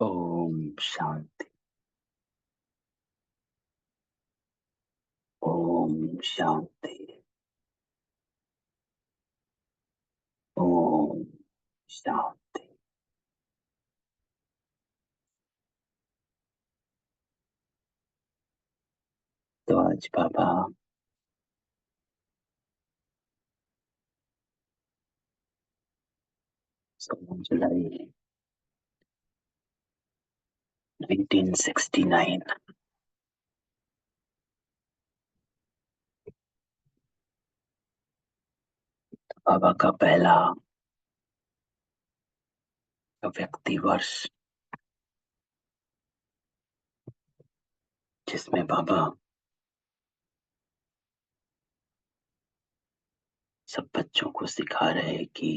ओम शांति। ओम शांति। ओम शांति। तो आज बाबा 16 जुलाई 1969 बाबा का पहला व्यक्ति वर्ष, जिसमें बाबा सब बच्चों को सिखा रहे हैं कि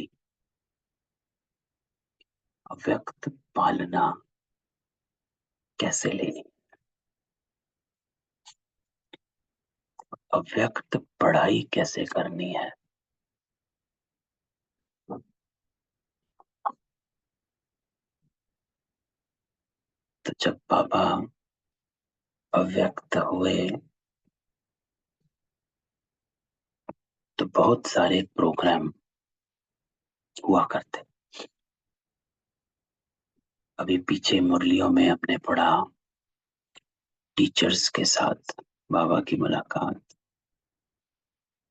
अव्यक्त पालना कैसे लेनी, अव्यक्त पढ़ाई कैसे करनी है। तो जब बाबा अव्यक्त हुए तो बहुत सारे प्रोग्राम हुआ करते। अभी पीछे मुरलियों में हमने पढ़ा टीचर्स के साथ बाबा की मुलाकात,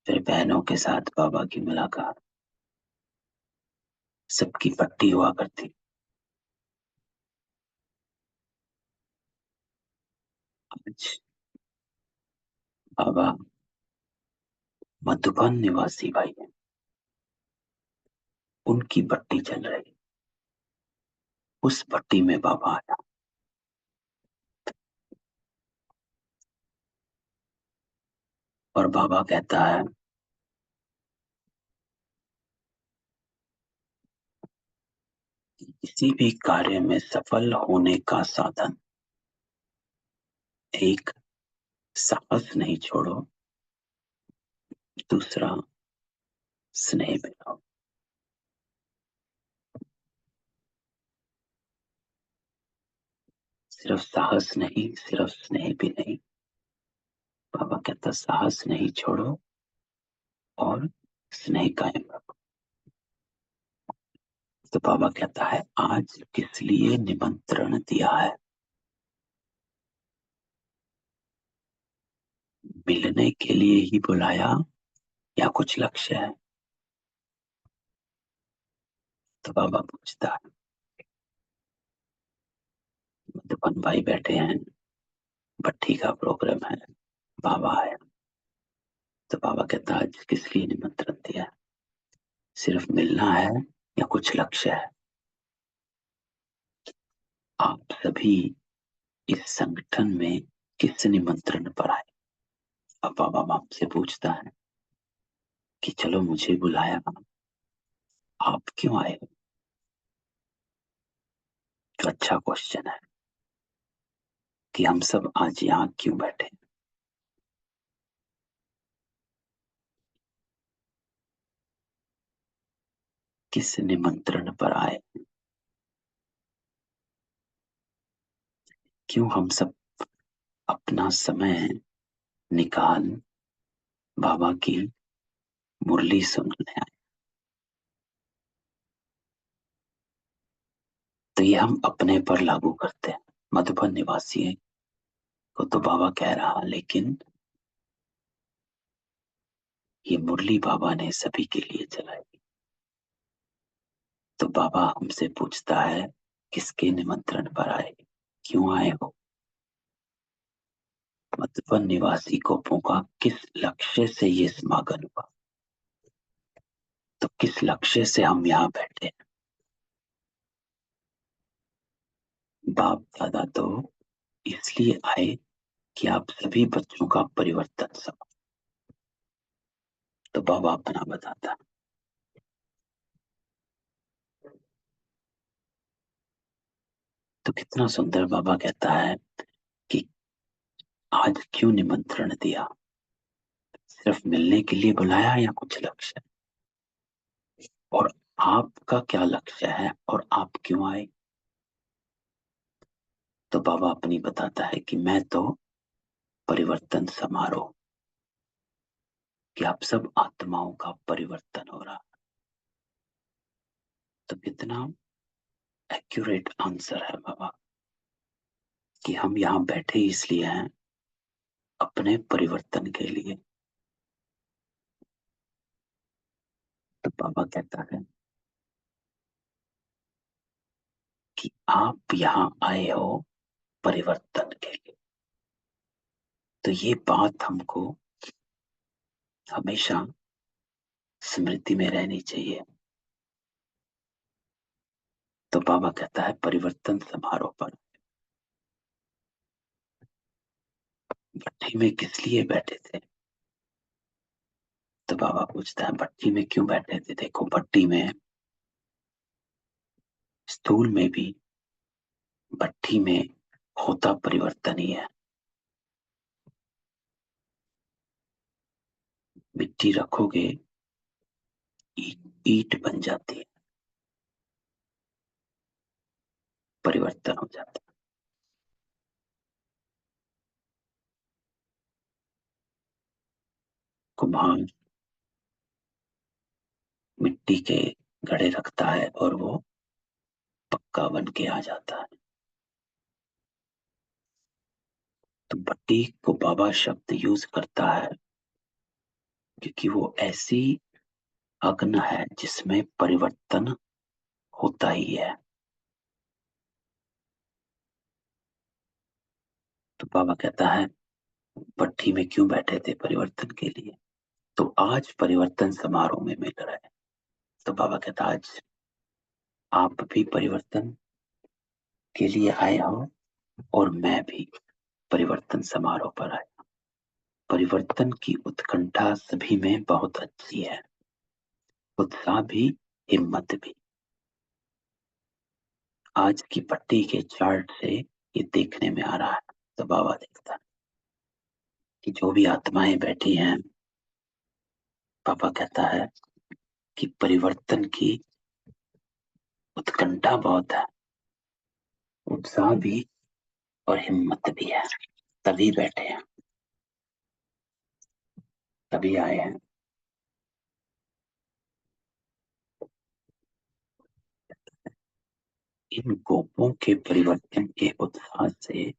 फिर बहनों के साथ बाबा की मुलाकात, सबकी पट्टी हुआ करती। आज बाबा मधुबन निवासी भाई है, उनकी भट्टी चल रही, उस भट्टी में बाबा आया और बाबा कहता है, किसी भी कार्य में सफल होने का साधन एक, साहस नहीं छोड़ो, दूसरा स्नेह मिलाओ। सिर्फ साहस नहीं, सिर्फ स्नेह भी नहीं, बाबा कहता साहस नहीं छोड़ो और स्नेह कायम रखो। तो बाबा कहता है, आज किस लिए निमंत्रण दिया है? मिलने के लिए ही बुलाया या कुछ लक्ष्य है? तो बाबा पूछता है, मधुबन भाई बैठे हैं, भट्ठी का प्रोग्राम है, बाबा आया। तो बाबा कहता है, आज किस लिए निमंत्रण दिया है? सिर्फ मिलना है या कुछ लक्ष्य है? आप सभी इस संगठन में किस निमंत्रण पर आए? अब बाबा बाप से पूछता है कि चलो मुझे बुलाया, आप क्यों आए हो? तो अच्छा क्वेश्चन है कि हम सब आज यहाँ क्यों बैठे? किस निमंत्रण पर आए? क्यों हम सब अपना समय निकाल बाबा की मुरली सुनने आए? तो ये हम अपने पर लागू करते हैं। मधुबन निवासी को तो बाबा कह रहा, लेकिन ये मुरली बाबा ने सभी के लिए चलाई। तो बाबा हमसे पूछता है, किसके निमंत्रण पर आए, क्यों आए हो? मधुबन निवासी को पूछा, किस लक्ष्य से ये समागम हुआ? तो किस लक्ष्य से हम यहाँ बैठे हैं? बाप दादा तो इसलिए आए कि आप सभी बच्चों का परिवर्तन सब। तो बाबा अपना बताता, तो कितना सुंदर बाबा कहता है कि आज क्यों निमंत्रण दिया? सिर्फ मिलने के लिए बुलाया या कुछ लक्ष्य? और आपका क्या लक्ष्य है और आप क्यों आए? तो बाबा अपनी बताता है कि मैं तो परिवर्तन समारोह, कि आप सब आत्माओं का परिवर्तन हो रहा। तो कितना एक्यूरेट आंसर है बाबा, कि हम यहाँ बैठे इसलिए हैं अपने परिवर्तन के लिए। तो बाबा कहता है कि आप यहाँ आए हो परिवर्तन के लिए। तो ये बात हमको हमेशा स्मृति में रहनी चाहिए। तो बाबा कहता है, परिवर्तन समारोह पर भट्टी में किस लिए बैठे थे? तो बाबा पूछता है, भट्टी में क्यों बैठे थे? देखो, भट्टी में, स्थूल में भी, भट्टी में होता परिवर्तन ही है। मिट्टी रखोगे, ईट बन जाती है, परिवर्तन हो जाता है। कुम्हार मिट्टी के घड़े रखता है और वो पक्का बन के आ जाता है। तो भट्टी को बाबा शब्द यूज करता है क्योंकि वो ऐसी अग्न है जिसमें परिवर्तन होता ही है। तो बाबा कहता है भट्ठी में क्यों बैठे थे? परिवर्तन के लिए। तो आज परिवर्तन समारोह में मिल रहा है। तो बाबा कहता आज आप भी परिवर्तन के लिए आए हो और मैं भी परिवर्तन समारोह पर आया। परिवर्तन की उत्कंठा सभी में बहुत अच्छी है, उत्साह भी, हिम्मत भी। आज की पट्टी के चार्ट से ये देखने में आ रहा है। तो बाबा देखता है कि जो भी आत्माएं बैठी हैं, पापा कहता है कि परिवर्तन की उत्कंठा बहुत है, उत्साह भी और हिम्मत भी है। तभी बैठे हैं, तभी आए हैं। इन गोपों के परिवर्तन के उत्साह से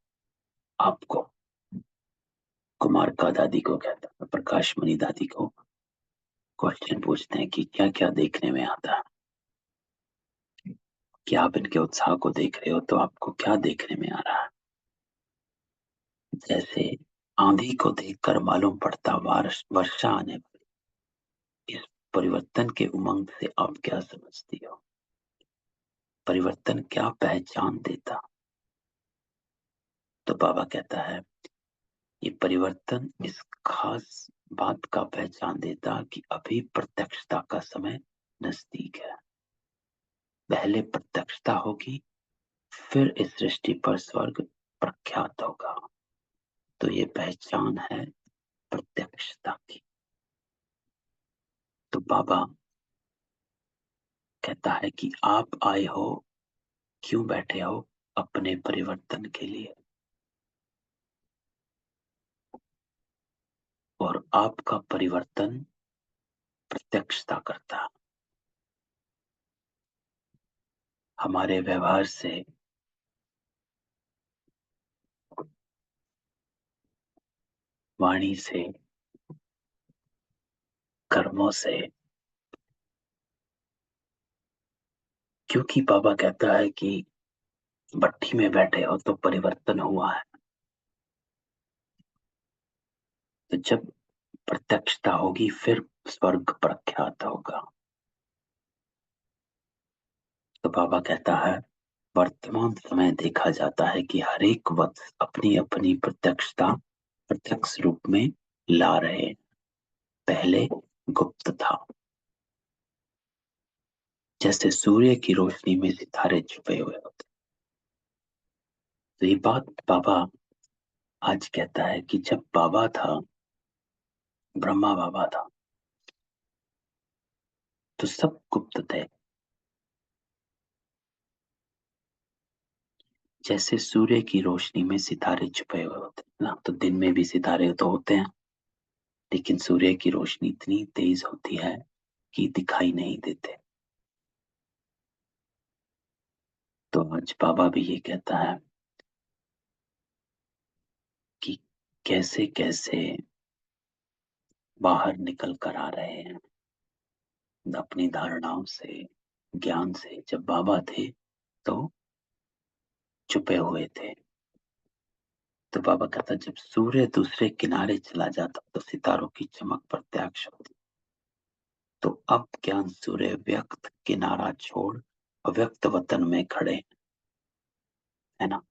आपको, कुमार का दादी को कहता है, प्रकाश मणि दादी को क्वेश्चन पूछते हैं कि क्या क्या देखने में आता है। क्या आप इनके उत्साह को देख रहे हो? तो आपको क्या देखने में आ रहा है? जैसे आंधी को देखकर मालूम पड़ता वर्षा आने वाली। इस परिवर्तन के उमंग से आप क्या समझती हो? परिवर्तन क्या पहचान देता? तो बाबा कहता है ये परिवर्तन इस खास बात का पहचान देता कि अभी प्रत्यक्षता का समय नजदीक है। पहले प्रत्यक्षता होगी, फिर इस सृष्टि पर स्वर्ग प्रख्यात होगा। तो ये पहचान है प्रत्यक्षता की। तो बाबा कहता है कि आप आए हो, क्यों बैठे हो? अपने परिवर्तन के लिए। और आपका परिवर्तन प्रत्यक्षता करता। हमारे व्यवहार से, वाणी से, कर्मों से। क्योंकि बाबा कहता है कि भट्ठी में बैठे हो तो परिवर्तन हुआ है। तो जब प्रत्यक्षता होगी, फिर स्वर्ग प्रख्यात होगा। तो बाबा कहता है वर्तमान समय देखा जाता है कि हर एक वक्त अपनी अपनी प्रत्यक्षता प्रत्यक्ष रूप में ला रहे हैं। पहले गुप्त था, जैसे सूर्य की रोशनी में सितारे छुपे हुए होते। तो ये बात बाबा आज कहता है कि जब बाबा था, ब्रह्मा बाबा था, तो सब गुप्त थे। जैसे सूर्य की रोशनी में सितारे छुपे हुए होते हैं ना, तो दिन में भी सितारे तो होते हैं, लेकिन सूर्य की रोशनी इतनी तेज होती है कि दिखाई नहीं देते। तो आज बाबा भी ये कहता है कि कैसे कैसे बाहर निकल कर आ रहे हैं अपनी धारणाओं से, ज्ञान से। जब बाबा थे तो छुपे हुए थे। तो बाबा कहता जब सूर्य दूसरे किनारे चला जाता तो सितारों की चमक प्रत्यक्ष होती। तो अब ज्ञान सूर्य व्यक्त किनारा छोड़ अव्यक्त वतन में खड़े, है ना।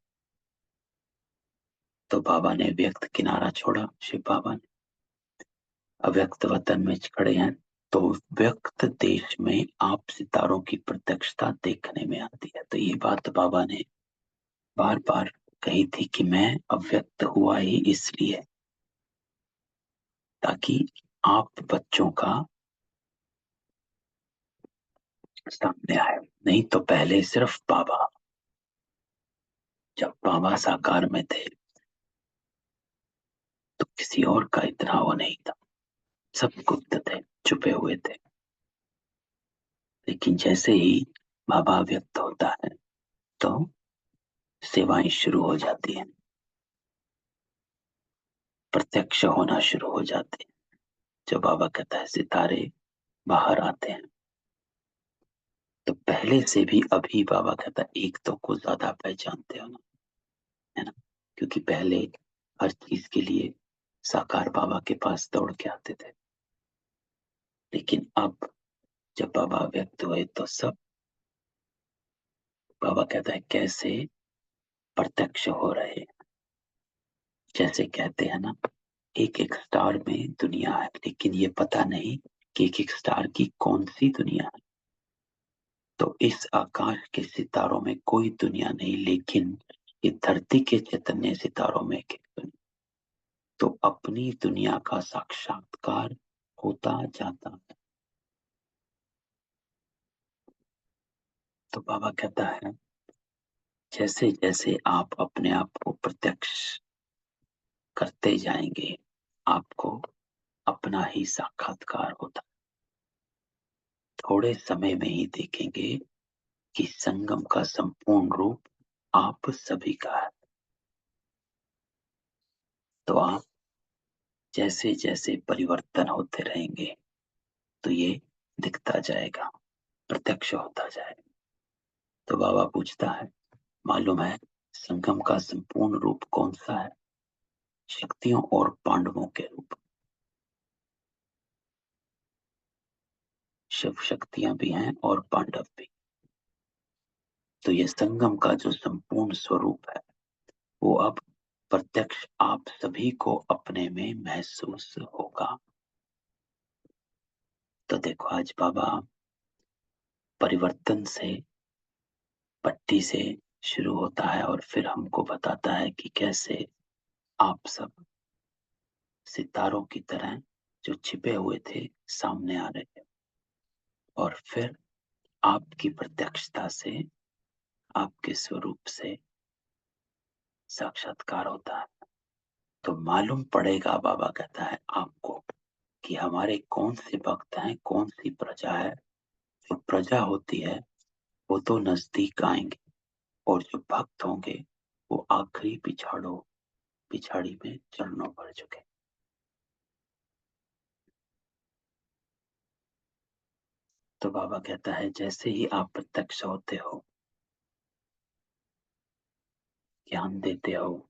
तो बाबा ने व्यक्त किनारा छोड़ा, शिव बाबा ने अव्यक्त वतन में खड़े हैं। तो व्यक्त देश में आप सितारों की प्रत्यक्षता देखने में आती है। तो ये बात बाबा ने बार बार कही थी कि मैं अव्यक्त हुआ ही इसलिए ताकि आप बच्चों का सामने आए। नहीं तो पहले सिर्फ बाबा, जब बाबा साकार में थे तो किसी और का इतना वो नहीं था। सब गुप्त थे, छुपे हुए थे। लेकिन जैसे ही बाबा व्यक्त होता है तो सेवाएं शुरू हो जाती हैं, प्रत्यक्ष होना शुरू हो जाते हैं। जो बाबा कहता है सितारे बाहर आते हैं। तो पहले से भी अभी बाबा कहता है एक तो को ज्यादा पहचानते हो ना, है ना। क्योंकि पहले हर चीज के लिए साकार बाबा के पास दौड़ के आते थे। लेकिन अब जब बाबा व्यक्त हुए तो सब, बाबा कहता है, कैसे प्रत्यक्ष हो रहे हैं। जैसे कहते हैं ना, एक एक स्टार में दुनिया है, लेकिन ये पता नहीं कि एक एक स्टार की कौन सी दुनिया है। तो इस आकाश के सितारों में कोई दुनिया नहीं, लेकिन ये धरती के चैतन्य सितारों में एक एक दुनिया। तो अपनी दुनिया का साक्षात्कार होता जाता है। तो बाबा कहता है, जैसे जैसे आप अपने आप को प्रत्यक्ष करते जाएंगे, आपको अपना ही साक्षात्कार होता है। थोड़े समय में ही देखेंगे कि संगम का संपूर्ण रूप आप सभी का है। तो आप जैसे जैसे परिवर्तन होते रहेंगे, तो ये दिखता जाएगा, प्रत्यक्ष होता जाएगा। तो बाबा पूछता है, मालूम है संगम का संपूर्ण रूप कौन सा है? शक्तियों और पांडवों के रूप। शिव शक्तियां भी हैं और पांडव भी। तो ये संगम का जो संपूर्ण स्वरूप है, वो अब प्रत्यक्ष आप सभी को अपने में महसूस होगा। तो देखो, आज बाबा परिवर्तन से, पट्टी से शुरू होता है और फिर हमको बताता है कि कैसे आप सब सितारों की तरह जो छिपे हुए थे सामने आ रहे थे, और फिर आपकी प्रत्यक्षता से, आपके स्वरूप से साक्षात्कार होता है। तो मालूम पड़ेगा, बाबा कहता है आपको, कि हमारे कौन से भक्त हैं, कौन सी प्रजा है। जो प्रजा होती है वो तो नजदीक आएंगे, और जो भक्त होंगे वो आखिरी पिछाड़ी में चरणों पर झुके। तो बाबा कहता है, जैसे ही आप प्रत्यक्ष होते हो, ज्ञान देते हो,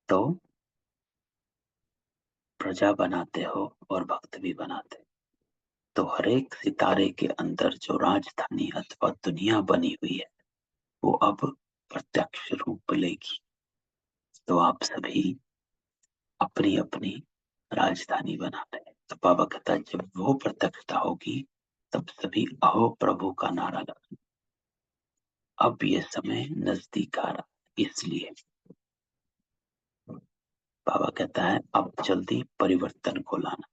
तो प्रजा बनाते हो और भक्त भी बनाते हो। तो हर एक सितारे के अंदर जो राजधानी अथवा दुनिया बनी हुई है, वो अब प्रत्यक्ष रूप लेगी। तो आप सभी अपनी अपनी राजधानी बना रहे हैं। तो बाबा कहता है, जब वो प्रत्यक्षता होगी, तब सभी अहो प्रभु का नारा लगा। अब ये समय नजदीक आ रहा, इसलिए बाबा कहता है, अब जल्दी परिवर्तन को लाना।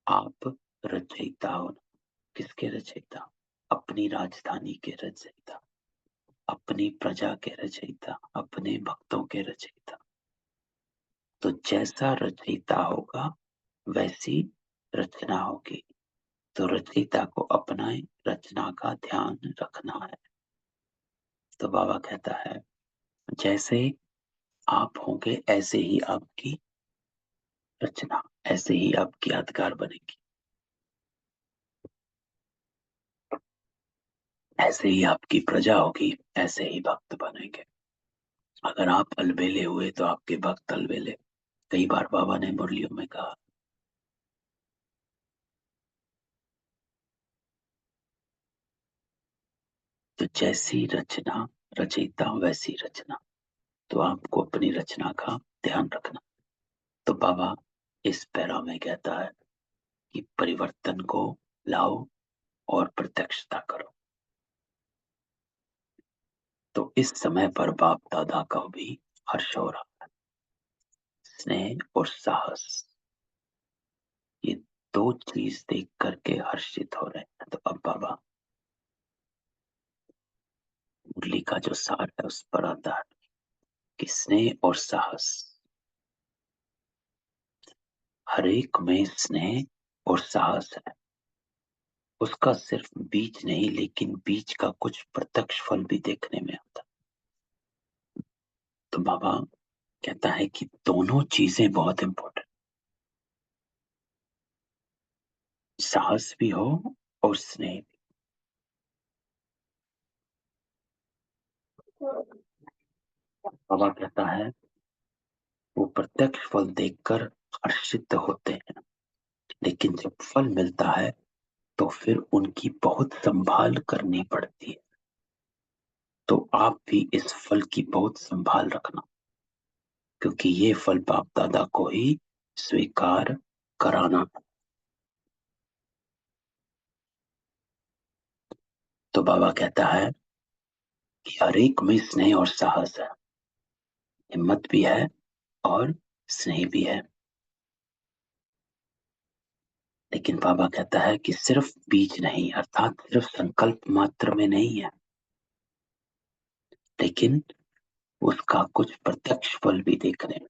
आप रचयिता हो। किसके रचयिता? अपनी राजधानी के रचयिता, अपनी प्रजा के रचयिता, अपने भक्तों के रचयिता। तो जैसा रचयिता होगा, वैसी रचना होगी। तो रचयिता को अपना रचना का ध्यान रखना है। तो बाबा कहता है, जैसे आप होंगे ऐसे ही आपकी रचना, ऐसे ही आपकी यादगार बनेगी, ऐसे ही आपकी प्रजा होगी, ऐसे ही भक्त बनेंगे। अगर आप अलबेले हुए तो आपके भक्त अलबेले। कई बार बाबा ने मुरलियों में कहा। तो जैसी रचना रचयिता, वैसी रचना। तो आपको अपनी रचना का ध्यान रखना। तो बाबा इस पैरा में कहता है कि परिवर्तन को लाओ और प्रत्यक्षता करो। तो इस समय पर बाप दादा का भी हर्ष हो रहा है। स्नेह और साहस, ये दो चीज देख करके हर्षित हो रहे हैं। तो अब बाबा मुरली का जो सार है उस पर आता है कि स्नेह और साहस, हर एक में स्नेह और साहस है। उसका सिर्फ बीज नहीं, लेकिन बीज का कुछ प्रत्यक्ष फल भी देखने में आता। तो बाबा कहता है कि दोनों चीजें बहुत इंपॉर्टेंट, साहस भी हो और स्नेह भी। बाबा कहता है, वो प्रत्यक्ष फल देखकर हर्षित होते हैं, लेकिन जब फल मिलता है तो फिर उनकी बहुत संभाल करनी पड़ती है। तो आप भी इस फल की बहुत संभाल रखना, क्योंकि ये फल बाप दादा को ही स्वीकार कराना। तो बाबा कहता है कि हर एक में स्नेह और साहस है, हिम्मत भी है और स्नेह भी है। लेकिन बाबा कहता है कि सिर्फ बीज नहीं, अर्थात सिर्फ संकल्प मात्र में नहीं है, लेकिन उसका कुछ प्रत्यक्ष फल भी देखने में,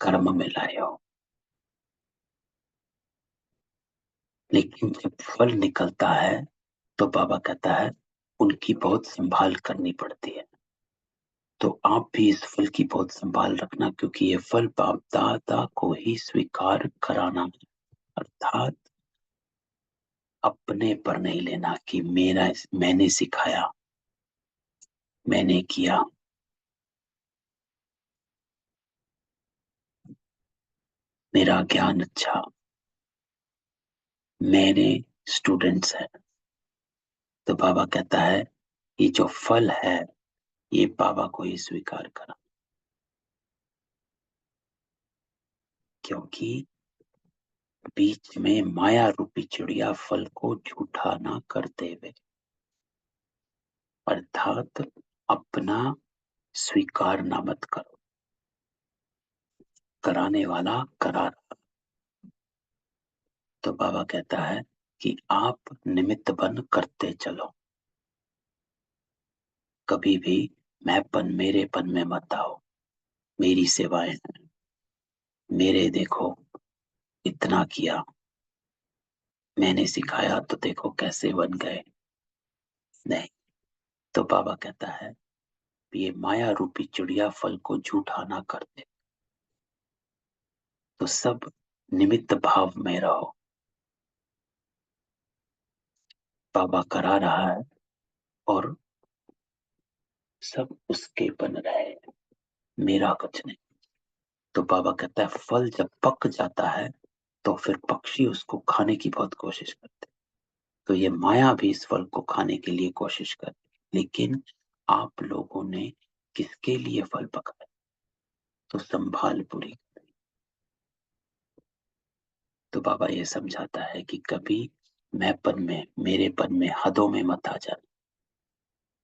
कर्म में लाए हो। लेकिन जब फल निकलता है तो बाबा कहता है उनकी बहुत संभाल करनी पड़ती है। तो आप भी इस फल की बहुत संभाल रखना, क्योंकि ये फल बाप दादा को ही स्वीकार कराना है। अर्थात अपने पर नहीं लेना कि मैंने सिखाया, मैंने किया, मेरा ज्ञान अच्छा, मेरे स्टूडेंट्स हैं। तो बाबा कहता है ये जो फल है ये बाबा को ही स्वीकार करा, क्योंकि बीच में माया रूपी चिड़िया फल को झूठा ना करते हुए, अर्थात अपना स्वीकार ना मत करो, कराने वाला करा रहा। तो बाबा कहता है कि आप निमित्त बन करते चलो, कभी भी मैंपन मेरेपन में मत आओ। मेरी सेवाएं हैं, मेरे देखो इतना किया, मैंने सिखाया तो देखो कैसे बन गए। नहीं। तो बाबा कहता है ये माया रूपी चिड़िया फल को झूठा ना कर दे। तो सब निमित्त भाव में रहो, बाबा करा रहा है और सब उसके बन रहे, मेरा कुछ नहीं। तो बाबा कहता है फल जब पक जाता है तो फिर पक्षी उसको खाने की बहुत कोशिश करते। तो ये माया भी इस फल को खाने के लिए कोशिश करती, लेकिन आप लोगों ने किसके लिए फल पकाया? तो संभाल पूरी। तो बाबा ये समझाता है कि कभी मैंपन में मेरेपन में हदों में मत आ जाना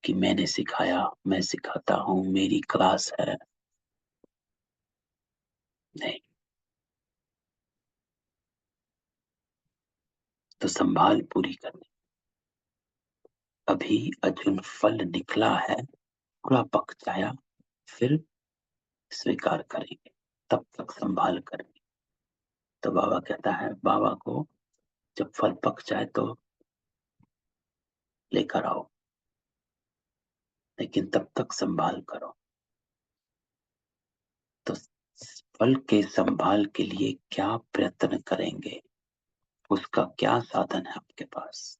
कि मैंने सिखाया, मैं सिखाता हूं, मेरी क्लास है। नहीं। तो संभाल पूरी करनी। अभी अर्जुन फल निकला है, पूरा पक जाया, फिर स्वीकार करेंगे, तब तक संभाल करेंगे। तो बाबा कहता है बाबा को जब फल पक जाए तो लेकर आओ, लेकिन तब तक संभाल करो। तो फल के संभाल के लिए क्या प्रयत्न करेंगे, उसका क्या साधन है आपके पास?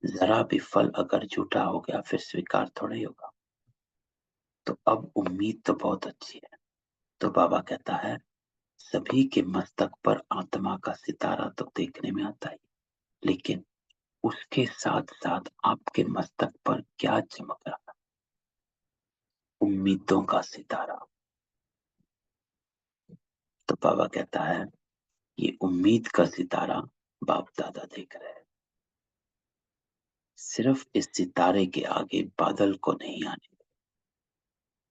जरा भी फल अगर झूठा हो गया फिर स्वीकार थोड़ा ही होगा। तो अब उम्मीद तो बहुत अच्छी है। तो बाबा कहता है सभी के मस्तक पर आत्मा का सितारा तो देखने में आता है, लेकिन उसके साथ साथ आपके मस्तक पर क्या चमक रहा है? उम्मीदों का सितारा। तो बाबा कहता है ये उम्मीद का सितारा बाप दादा देख रहे हैं। सिर्फ इस सितारे के आगे बादल को नहीं आने,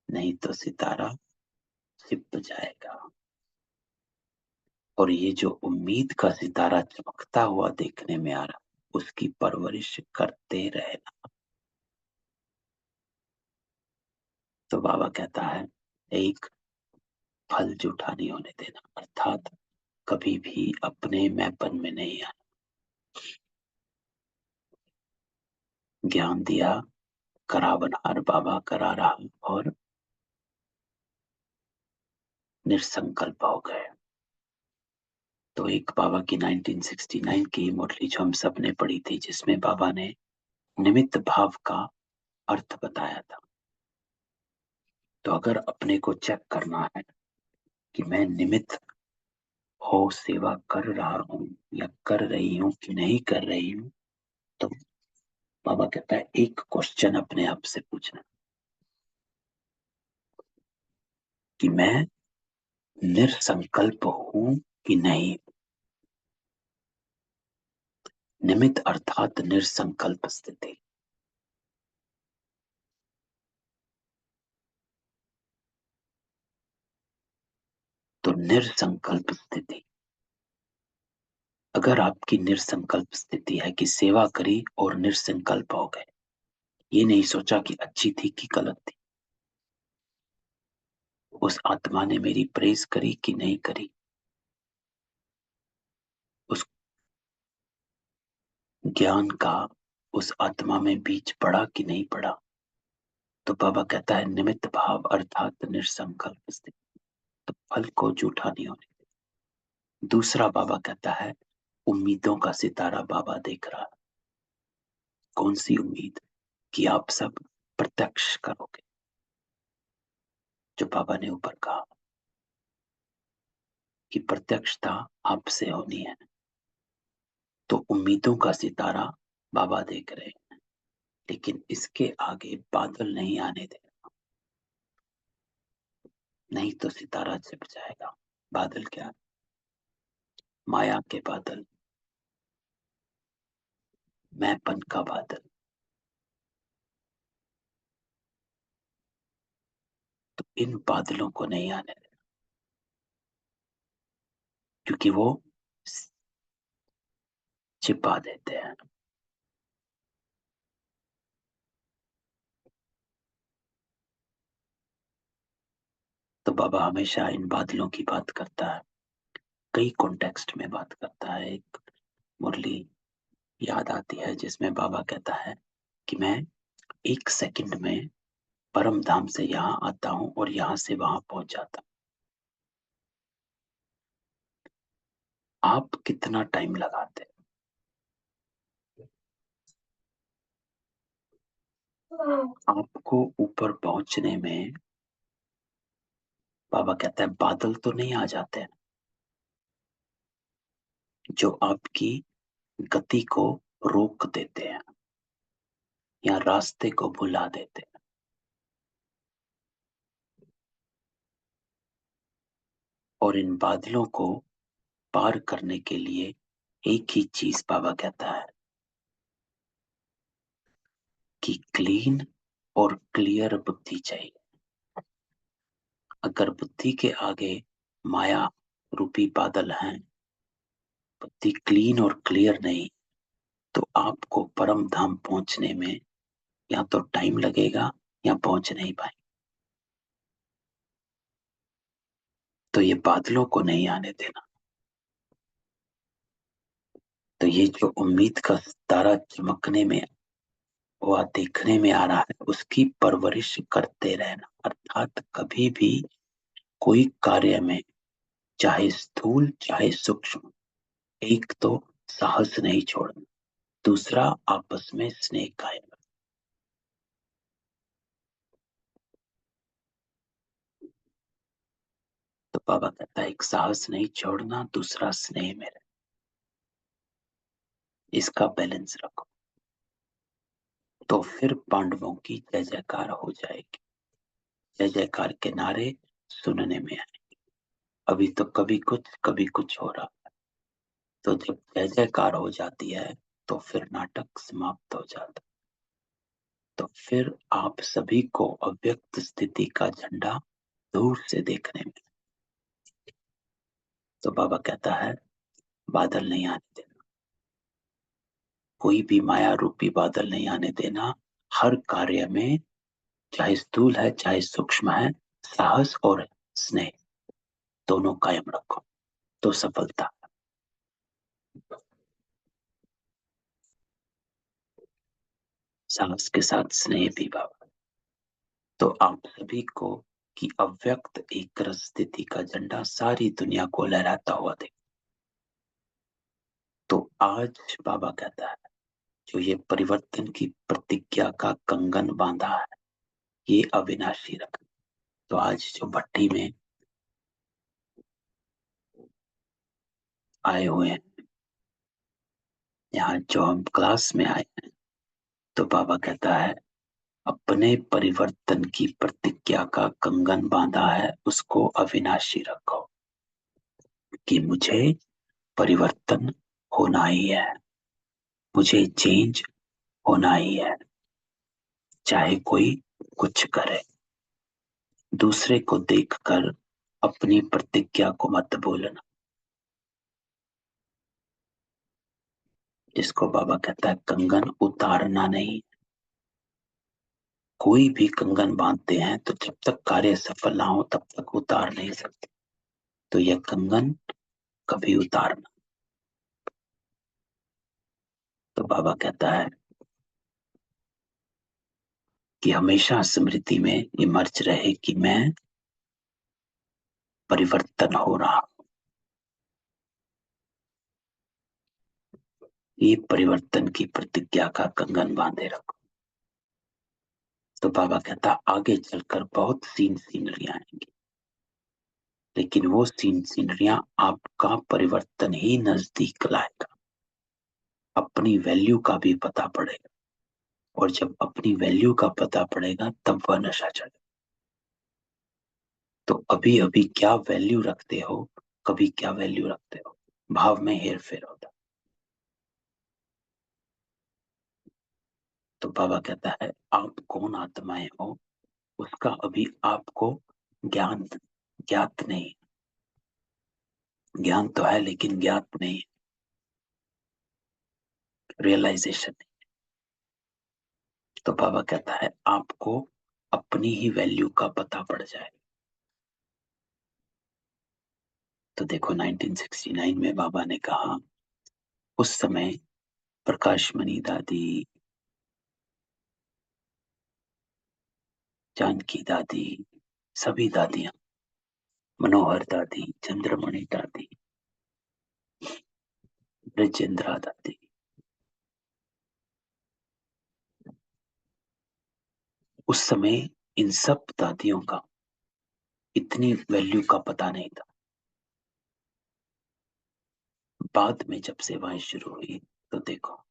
नहीं तो सितारा छिप जाएगा। और ये जो उम्मीद का सितारा चमकता हुआ देखने में आ रहा, उसकी परवरिश करते रहना। तो बाबा कहता है एक फल जूठा नहीं होने देना, अर्थात कभी भी अपने मैंपन में नहीं आना। ज्ञान दिया, करा बनार बाबा करा रहा और निसंकल्प हो गए। तो एक बाबा की 1969 की मुरली जो हम सब ने पढ़ी थी, जिसमें बाबा ने निमित्त भाव का अर्थ बताया था। तो अगर अपने को चेक करना है कि मैं निमित्त हो सेवा कर रहा हूं या कर रही हूं कि नहीं कर रही हूं, तो बाबा कहता है एक क्वेश्चन अपने आप से पूछना कि मैं निरसंकल्प हूं कि नहीं। निमित्त अर्थात निरसंकल्प स्थिति। तो निरसंकल्प स्थिति, अगर आपकी निरसंकल्प स्थिति है कि सेवा करी और निरसंकल्प हो गए, ये नहीं सोचा कि अच्छी थी कि गलत थी, उस आत्मा ने मेरी प्रेज करी कि नहीं करी, उस ज्ञान का उस आत्मा में बीज पड़ा कि नहीं पड़ा, तो बाबा कहता है निमित्त भाव अर्थात निरसंकल्प स्थिति। तो फल को झूठा नहीं होने देते। दूसरा बाबा कहता है उम्मीदों का सितारा बाबा देख रहा है। कौन सी उम्मीद? कि आप सब प्रत्यक्ष करोगे, जो बाबा ने ऊपर कहा कि प्रत्यक्षता आपसे होनी है। तो उम्मीदों का सितारा बाबा देख रहे हैं, लेकिन इसके आगे बादल नहीं आने देना, नहीं तो सितारा छिप जाएगा। बादल क्या? माया के बादल, मैंपन का बादल। तो इन बादलों को नहीं आने देना, क्योंकि वो छिपा देते हैं। तो बाबा हमेशा इन बादलों की बात करता है, कई कॉन्टेक्स्ट में बात करता है। एक मुरली याद आती है जिसमें बाबा कहता है कि मैं एक सेकंड में परम धाम से यहाँ आता हूँ और यहाँ से वहां पहुंच जाता हूँ। आप कितना टाइम लगाते हैं? आपको ऊपर पहुंचने में बाबा कहता है बादल तो नहीं आ जाते हैं जो आपकी गति को रोक देते हैं या रास्ते को भुला देते हैं। और इन बादलों को पार करने के लिए एक ही चीज बाबा कहता है कि क्लीन और क्लियर बुद्धि चाहिए। अगर बुद्धि के आगे माया रूपी बादल हैं, बुद्धि क्लीन और क्लियर नहीं, तो आपको परम धाम पहुंचने में या तो टाइम लगेगा या पहुंच नहीं पाए। तो ये बादलों को नहीं आने देना। तो ये जो उम्मीद का तारा चमकने में वह देखने में आ रहा है, उसकी परवरिश करते रहना। अर्थात कभी भी कोई कार्य में, चाहे स्थूल चाहे सूक्ष्म, एक तो साहस नहीं छोड़ना, दूसरा आपस में स्नेह कायम। तो बाबा कहता है एक साहस नहीं छोड़ना, दूसरा स्नेह में रहना। इसका बैलेंस रखो, तो फिर पांडवों की जय जयकार हो जाएगी। जय जयकार के नारे सुनने में आए। अभी तो कभी कुछ हो रहा। तो जब जय जयकार हो जाती है तो फिर नाटक समाप्त हो जाता। तो फिर आप सभी को अव्यक्त स्थिति का झंडा दूर से देखने में। तो बाबा कहता है बादल नहीं आने देना, कोई भी माया रूपी बादल नहीं आने देना। हर कार्य में, चाहे स्थूल है चाहे सूक्ष्म है, साहस और स्नेह दोनों कायम रखो तो सफलता। साहस के साथ स्नेह भी बाबा। तो आप सभी को कि अव्यक्त एक रस स्थिति का झंडा सारी दुनिया को लहराता हुआ देख। तो आज बाबा कहता है जो ये परिवर्तन की प्रतिज्ञा का कंगन बांधा है, ये अविनाशी रख। तो आज जो भट्टी में आए हुए हैं, यहाँ जो हम क्लास में आए हैं, तो बाबा कहता है अपने परिवर्तन की प्रतिज्ञा का कंगन बांधा है, उसको अविनाशी रखो कि मुझे परिवर्तन होना ही है, मुझे चेंज होना ही है, चाहे कोई कुछ करे। दूसरे को देखकर अपनी प्रतिज्ञा को मत बोलना, जिसको बाबा कहता है कंगन उतारना नहीं। कोई भी कंगन बांधते हैं तो जब तक कार्य सफल ना हो तब तक उतार नहीं सकते, तो यह कंगन कभी उतारना। तो बाबा कहता है कि हमेशा स्मृति में ये मर्ज रहे कि मैं परिवर्तन हो रहा हूं, ये परिवर्तन की प्रतिज्ञा का कंगन बांधे रखो। तो बाबा कहता आगे चलकर बहुत सीनरियां आएंगी, लेकिन वो सीनरियां आपका परिवर्तन ही नजदीक लाएगा। अपनी वैल्यू का भी पता पड़ेगा, और जब अपनी वैल्यू का पता पड़ेगा तब वह नशा चढ़ेगा। तो अभी अभी क्या वैल्यू रखते हो, कभी क्या वैल्यू रखते हो, भाव में हेर फेर होता। तो बाबा कहता है आप कौन आत्माएं हो, उसका अभी आपको ज्ञान ज्ञात नहीं। ज्ञान तो है लेकिन ज्ञात नहीं, रियलाइजेशन नहीं। तो बाबा कहता है आपको अपनी ही वैल्यू का पता पड़ जाए। तो देखो 1969 में बाबा ने कहा, उस समय प्रकाश मणि दादी, जानकी दादी, सभी दादियां, मनोहर दादी, चंद्रमणि दादी, ब्रजेंद्रा दादी, उस समय इन सब दादियों का इतनी वैल्यू का पता नहीं था। बाद में जब सेवाएं शुरू हुई तो देखो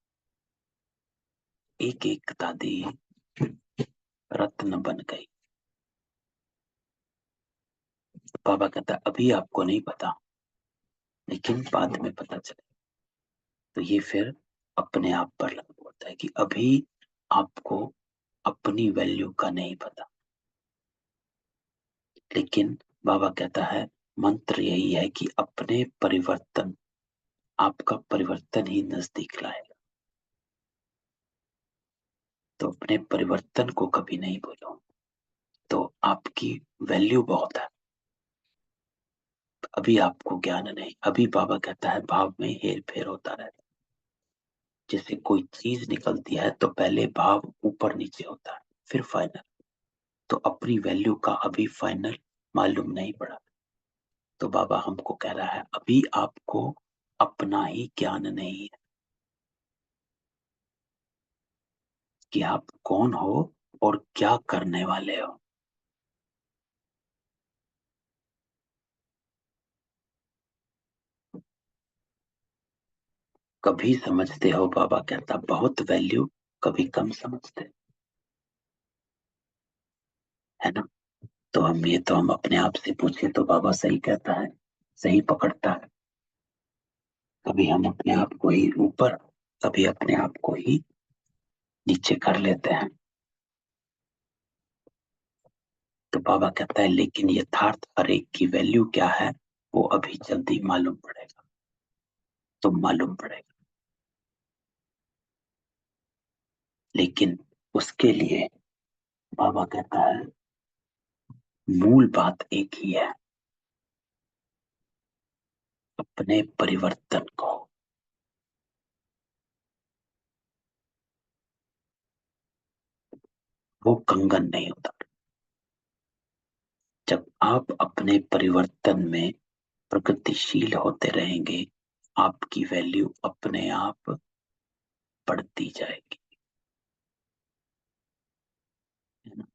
एक एक दादी रत्न बन गई। बाबा कहता अभी आपको नहीं पता, लेकिन बाद में पता चले। तो ये फिर अपने आप पर लागू होता है कि अभी आपको अपनी वैल्यू का नहीं पता, लेकिन बाबा कहता है मंत्र यही है कि अपने परिवर्तन, आपका परिवर्तन ही नजदीक लाएगा। तो अपने परिवर्तन को कभी नहीं भूलो। तो आपकी वैल्यू बहुत है, अभी आपको ज्ञान नहीं। अभी बाबा कहता है भाव में हेर फेर होता रहता है। जैसे कोई चीज निकलती है तो पहले भाव ऊपर नीचे होता है, फिर फाइनल। तो अपनी वैल्यू का अभी फाइनल मालूम नहीं पड़ा। तो बाबा हमको कह रहा है अभी आपको अपना ही ज्ञान नहीं है कि आप कौन हो और क्या करने वाले हो। कभी समझते हो, बाबा कहता बहुत वैल्यू, कभी कम समझते, है ना। तो हम अपने आप से पूछे तो बाबा सही कहता है, सही पकड़ता है। कभी हम अपने आप को ही ऊपर, कभी अपने आप को ही नीचे कर लेते हैं। तो बाबा कहता है लेकिन यथार्थ हर एक की वैल्यू क्या है वो अभी जल्दी मालूम पड़ेगा, तो मालूम पड़ेगा। लेकिन उसके लिए बाबा कहता है मूल बात एक ही है, अपने परिवर्तन को। वो कंगन नहीं होता। जब आप अपने परिवर्तन में प्रगतिशील होते रहेंगे, आपकी वैल्यू अपने आप बढ़ती जाएगी, है ना।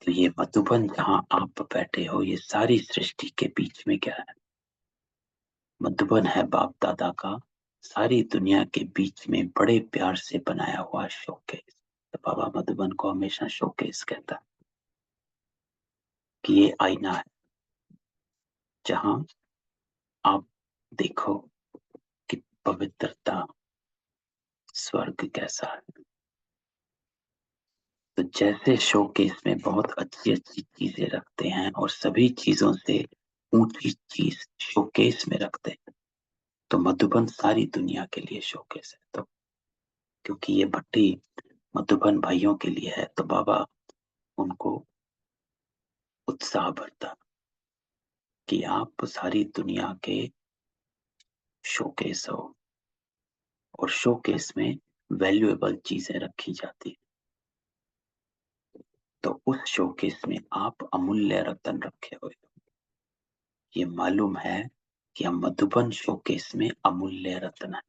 तो ये मधुबन जहां आप बैठे हो, ये सारी सृष्टि के बीच में क्या है, मधुबन है बाप दादा का सारी दुनिया के बीच में बड़े प्यार से बनाया हुआ शोकेस। तो बाबा मधुबन को हमेशा शोकेस कहता है कि ये आईना है जहां आप देखो कि पवित्रता, स्वर्ग कैसा है। तो जैसे शोकेस में बहुत अच्छी अच्छी चीजें रखते हैं और सभी चीजों से ऊंची चीज शोकेस में रखते हैं, तो मधुबन सारी दुनिया के लिए शोकेस है। तो क्योंकि ये भट्टी मधुबन भाइयों के लिए है, तो बाबा उनको उत्साह भरता कि आप सारी दुनिया के शोकेस हो, और शोकेस में वैल्यूएबल चीजें रखी जाती है। तो उस शोकेस में आप अमूल्य रत्न रखे हुए हो। ये मालूम है कि हम मधुबन शोकेस में अमूल्य रत्न है।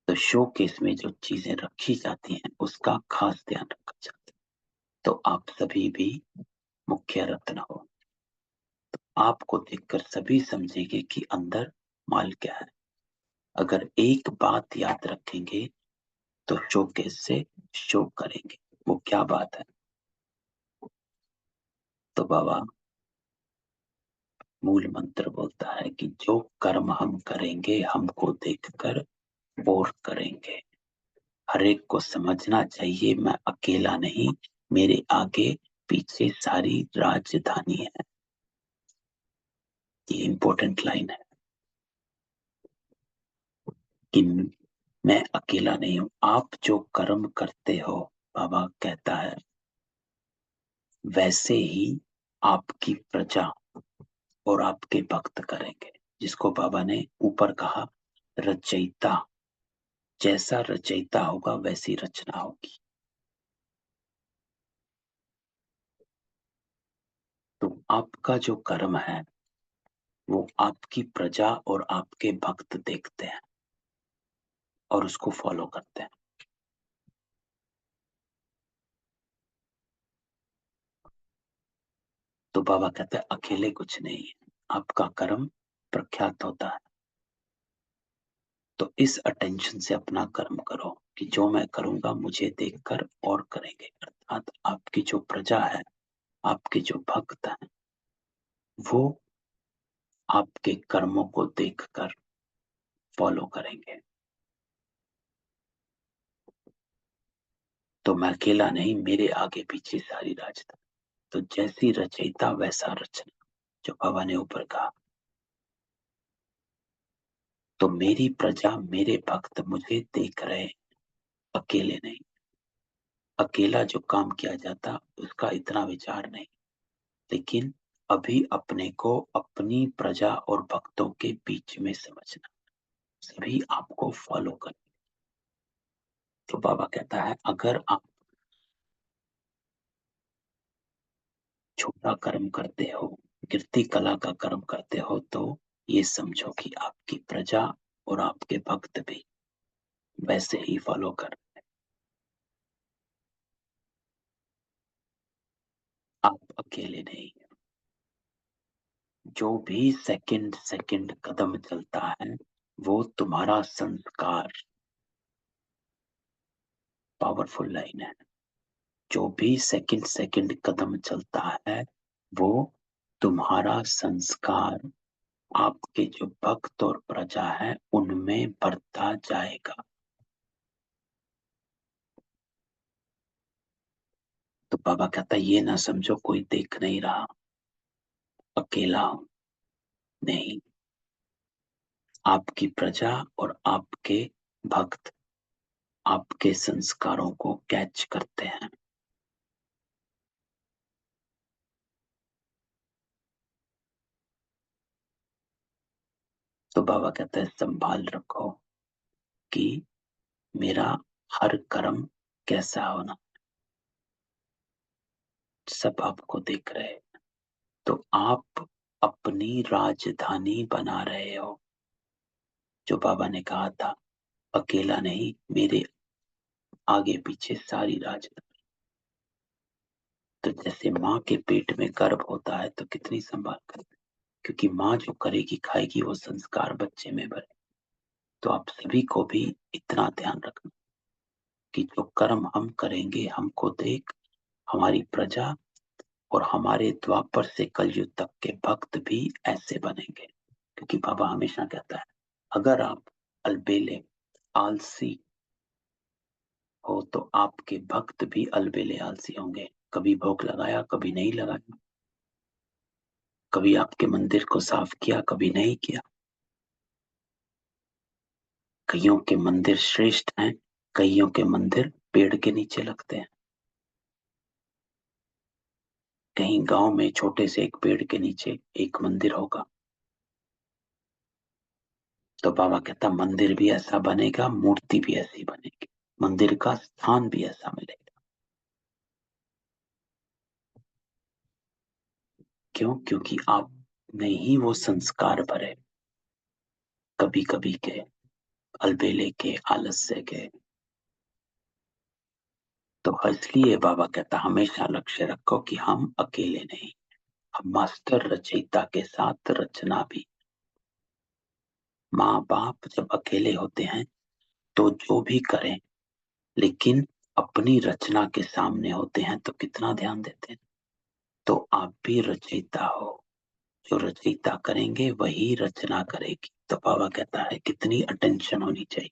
तो शोकेस में जो चीजें रखी जाती हैं उसका खास ध्यान रखा जाता है। तो आप सभी भी मुख्य रत्न हो। आपको देखकर सभी समझेंगे कि अंदर माल क्या है। अगर एक बात याद रखेंगे तो शोकेस से शो करेंगे। वो क्या बात है? तो बाबा मूल मंत्र बोलता है कि जो कर्म हम करेंगे हमको देखकर और करेंगे। हर एक को समझना चाहिए मैं अकेला नहीं, मेरे आगे पीछे सारी राजधानी है। ये इंपॉर्टेंट लाइन है कि मैं अकेला नहीं हूं। आप जो कर्म करते हो, बाबा कहता है, वैसे ही आपकी प्रजा और आपके भक्त करेंगे। जिसको बाबा ने ऊपर कहा, रचयिता, जैसा रचयिता होगा वैसी रचना होगी। तो आपका जो कर्म है वो आपकी प्रजा और आपके भक्त देखते हैं और उसको फॉलो करते हैं। तो बाबा कहते हैं अकेले कुछ नहीं है, आपका कर्म प्रख्यात होता है। तो इस अटेंशन से अपना कर्म करो कि जो मैं करूंगा मुझे देखकर और करेंगे। अर्थात आपकी जो प्रजा है, आपके जो भक्त हैं, वो आपके कर्मों को देखकर फॉलो करेंगे। तो मैं अकेला नहीं, मेरे आगे पीछे सारी राजधानी। तो जैसी रचयिता वैसा रचना, जो बाबा ने ऊपर कहा। तो मेरी प्रजा, मेरे भक्त मुझे देख रहे, अकेले नहीं। अकेला जो काम किया जाता उसका इतना विचार नहीं, लेकिन अभी अपने को अपनी प्रजा और भक्तों के बीच में समझना, सभी आपको फॉलो कर। तो बाबा कहता है अगर आप छोटा कर्म करते हो, कीर्ति कला का कर्म करते हो, तो ये समझो कि आपकी प्रजा और आपके भक्त भी वैसे ही फॉलो कर। आप अकेले नहीं। जो भी सेकंड सेकंड कदम चलता है वो तुम्हारा संस्कार। पावरफुल लाइन है। जो भी सेकंड सेकंड कदम चलता है वो तुम्हारा संस्कार आपके जो भक्त और प्रजा है उनमें बढ़ता जाएगा। तो बाबा कहता है ये ना समझो कोई देख नहीं रहा, अकेला हूं। नहीं, आपकी प्रजा और आपके भक्त आपके संस्कारों को कैच करते हैं। तो बाबा कहते हैं संभाल रखो कि मेरा हर कर्म कैसा होना, सब आपको देख रहे हैं। तो आप अपनी राजधानी बना रहे हो। जो बाबा ने कहा था, अकेला नहीं, मेरे आगे पीछे सारी राजधानी। तो जैसे माँ के पेट में गर्भ होता है तो कितनी संभाल करते हैं, क्योंकि माँ जो करेगी खाएगी वो संस्कार बच्चे में भरे। तो आप सभी को भी इतना ध्यान रखना कि जो कर्म हम करेंगे हमको देख हमारी प्रजा और हमारे द्वापर से कलयुग तक के भक्त भी ऐसे बनेंगे। क्योंकि बाबा हमेशा कहता है अगर आप अलबेले आलसी हो तो आपके भक्त भी अलबेले आलसी होंगे। कभी भोग लगाया, कभी नहीं लगाया, कभी आपके मंदिर को साफ किया, कभी नहीं किया। कईयों के मंदिर श्रेष्ठ हैं, कईयों के मंदिर पेड़ के नीचे लगते हैं। कहीं गांव में छोटे से एक पेड़ के नीचे एक मंदिर होगा। तो बाबा कहता मंदिर भी ऐसा बनेगा, मूर्ति भी ऐसी बनेगी, मंदिर का स्थान भी ऐसा मिलेगा। क्यों? क्योंकि आप नहीं ही वो संस्कार भरे, कभी कभी के, अलबेले के, आलस्य के। तो इसलिए बाबा कहता हमेशा लक्ष्य रखो कि हम अकेले नहीं, हम मास्टर रचयिता के साथ रचना भी। माँ बाप जब अकेले होते हैं तो जो भी करें, लेकिन अपनी रचना के सामने होते हैं तो कितना ध्यान देते हैं। तो आप भी रचयिता हो, जो रचयिता करेंगे वही रचना करेगी। तो बाबा कहता है कितनी अटेंशन होनी चाहिए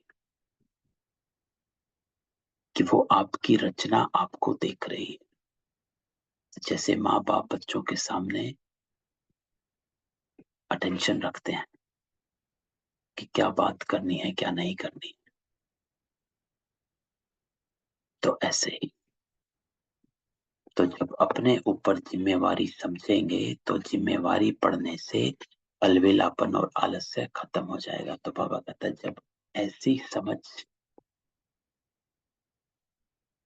कि वो आपकी रचना आपको देख रही है। जैसे माँ बाप बच्चों के सामने अटेंशन रखते हैं कि क्या बात करनी है क्या नहीं करनी, तो ऐसे ही तो जब अपने ऊपर जिम्मेवारी समझेंगे तो जिम्मेवारी पड़ने से अलवेलापन और आलस्य खत्म हो जाएगा। तो बाबा कहता है जब ऐसी समझ,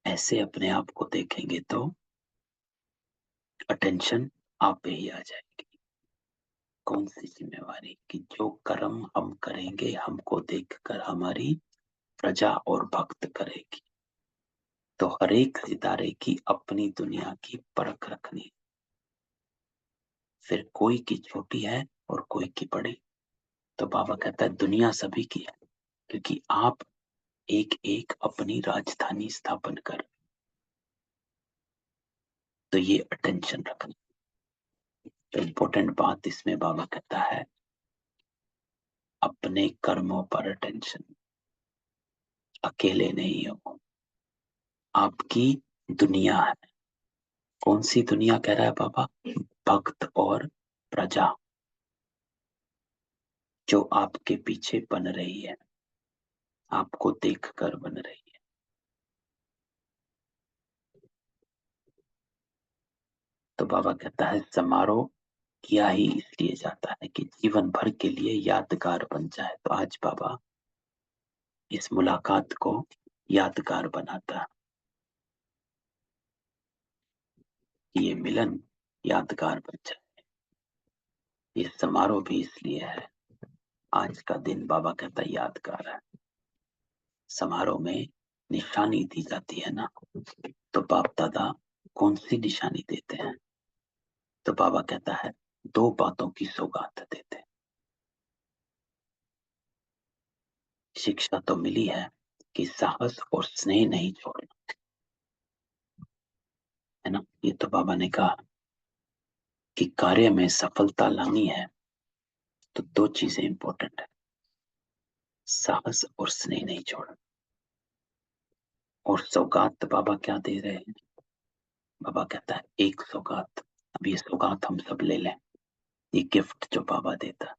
ऐसे अपने आप को देखेंगे तो अटेंशन आप पे ही आ जाएगी। कौन सी जिम्मेवारी? कि जो कर्म हम करेंगे हमको देखकर हमारी प्रजा और भक्त करेगी। तो हर एक सितारे की अपनी दुनिया की परख रखनी, फिर कोई की छोटी है और कोई की बड़ी। तो बाबा कहता है दुनिया सभी की है, क्योंकि आप एक एक अपनी राजधानी स्थापन कर। तो ये अटेंशन रखना। तो इम्पोर्टेंट बात इसमें बाबा कहता है अपने कर्मों पर अटेंशन, अकेले नहीं हो। आपकी दुनिया है। कौन सी दुनिया कह रहा है बाबा? भक्त और प्रजा जो आपके पीछे बन रही है, आपको देखकर बन रही है। तो बाबा कहता है समारोह किया ही इसलिए जाता है कि जीवन भर के लिए यादगार बन जाए। तो आज बाबा इस मुलाकात को यादगार बनाता है। ये मिलन यादगार बन जाए। ये समारोह भी इसलिए है, आज का दिन बाबा कहता है यादगार है। समारोह में निशानी दी जाती है ना, तो बाप दादा कौन सी निशानी देते हैं? तो बाबा कहता है दो बातों की सौगात देते हैं। शिक्षा तो मिली है कि साहस और स्नेह नहीं छोड़ना, है ना। ये तो बाबा ने कहा कि कार्य में सफलता लानी है तो दो चीजें इंपॉर्टेंट है, साहस और स्नेह नहीं छोड़ना। और सौगात बाबा क्या दे रहे हैं? बाबा कहता है एक सौगात, अब ये सौगात हम सब ले लें, ये गिफ्ट जो बाबा देता है।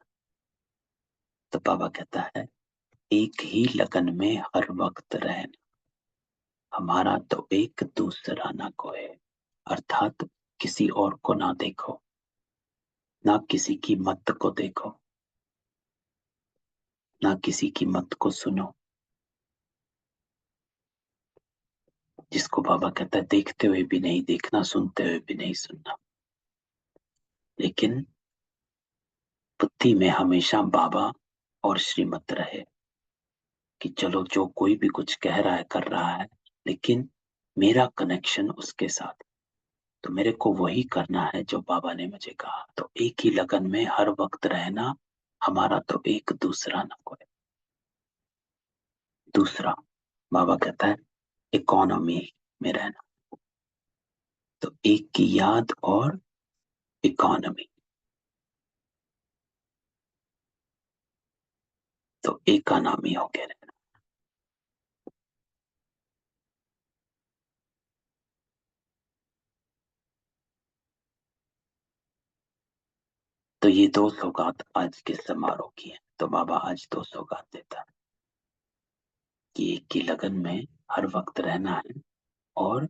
तो बाबा कहता है एक ही लगन में हर वक्त रहना, हमारा तो एक दूसरा ना कोई। अर्थात किसी और को ना देखो, ना किसी की मत को देखो, ना किसी की मत को सुनो। जिसको बाबा कहता है देखते हुए भी नहीं देखना, सुनते हुए भी नहीं सुनना, लेकिन बुद्धि में हमेशा बाबा और श्रीमत रहे कि चलो जो कोई भी कुछ कह रहा है कर रहा है, लेकिन मेरा कनेक्शन उसके साथ। तो मेरे को वही करना है जो बाबा ने मुझे कहा। तो एक ही लगन में हर वक्त रहना, हमारा तो एक दूसरा ना कोई दूसरा। बाबा कहता है इकोनॉमी में रहना। तो एक की याद और इकोनॉमी, तो इकोनॉमी हो गया रहना। तो ये दो सौगात आज के समारोह की है। तो बाबा आज दो सौगात देता है कि एक की लगन में हर वक्त रहना है, और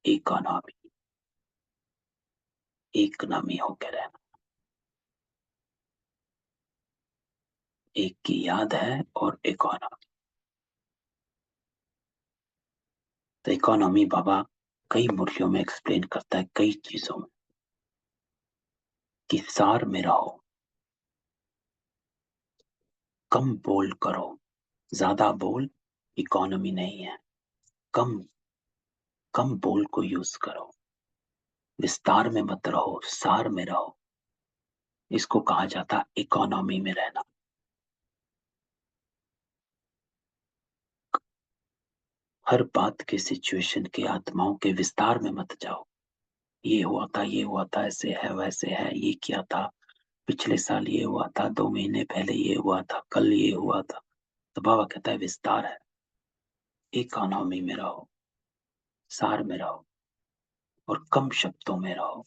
इकोनॉमी, इकोनॉमी होकर रहना। एक की याद है और इकोनॉमी। तो इकोनॉमी बाबा कई मुर्लियों में एक्सप्लेन करता है, कई चीजों में, कि सार में रहो, कम बोल करो। ज्यादा बोल इकोनॉमी नहीं है। कम कम बोल को यूज करो। विस्तार में मत रहो, सार में रहो। इसको कहा जाता इकोनॉमी में रहना। हर बात के, सिचुएशन के, आत्माओं के विस्तार में मत जाओ। ये हुआ था, ये हुआ था, ऐसे है, वैसे है, ये किया था, पिछले साल ये हुआ था, 2 महीने पहले ये हुआ था, कल ये हुआ था। तो बाबा कहता है विस्तार है, इकोनॉमी में रहो, सार में रहो, और कम शब्दों में रहो।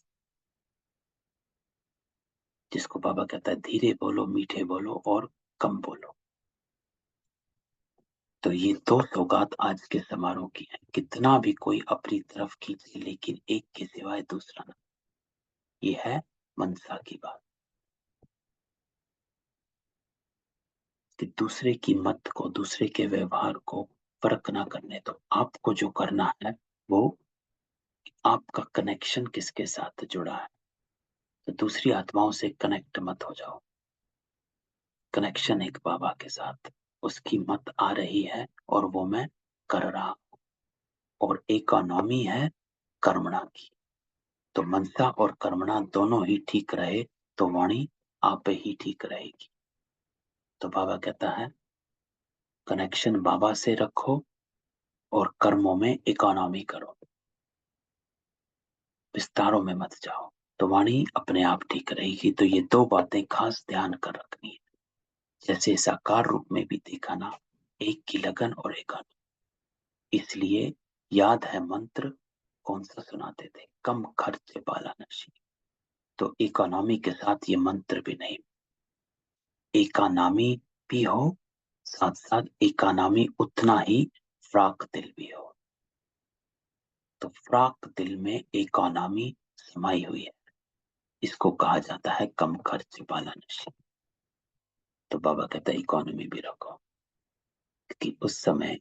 जिसको बाबा कहता है धीरे बोलो, मीठे बोलो, और कम बोलो। तो ये दो सौगात आज के समारोह की है। कितना भी कोई अपनी तरफ खींचे, लेकिन एक के सिवाय दूसरा ना। ये है मनसा की बात, कि दूसरे की मत को, दूसरे के व्यवहार को फर्क ना करने दो। आपको जो करना है वो, आपका कनेक्शन किसके साथ जुड़ा है। तो दूसरी आत्माओं से कनेक्ट मत हो जाओ। कनेक्शन एक बाबा के साथ, उसकी मत आ रही है और वो मैं कर रहा हूं। और इकोनॉमी है कर्मणा की। तो मनसा और कर्मणा दोनों ही ठीक रहे, तो वाणी आप ही ठीक रहेगी। तो बाबा कहता है कनेक्शन बाबा से रखो, और कर्मों में इकोनॉमी करो, विस्तारों में मत जाओ, तो वाणी अपने आप ठीक रहेगी। तो ये दो बातें खास ध्यान कर रखनी है। जैसे साकार रूप में भी देखा ना, एक की लगन और इकोनॉमी। इसलिए याद है मंत्र कौन सा सुनाते थे, कम खर्च वाला नशी। तो इकोनॉमी के साथ ये मंत्र भी नहीं, इकोनॉमी भी हो, साथ साथ इकोनॉमी उतना ही फ्राक दिल भी हो। तो फ्राक दिल में इकोनॉमी समाई हुई है। इसको कहा जाता है कम खर्च वाला नशा। तो बाबा कहता है इकोनॉमी भी रखो, क्योंकि उस समय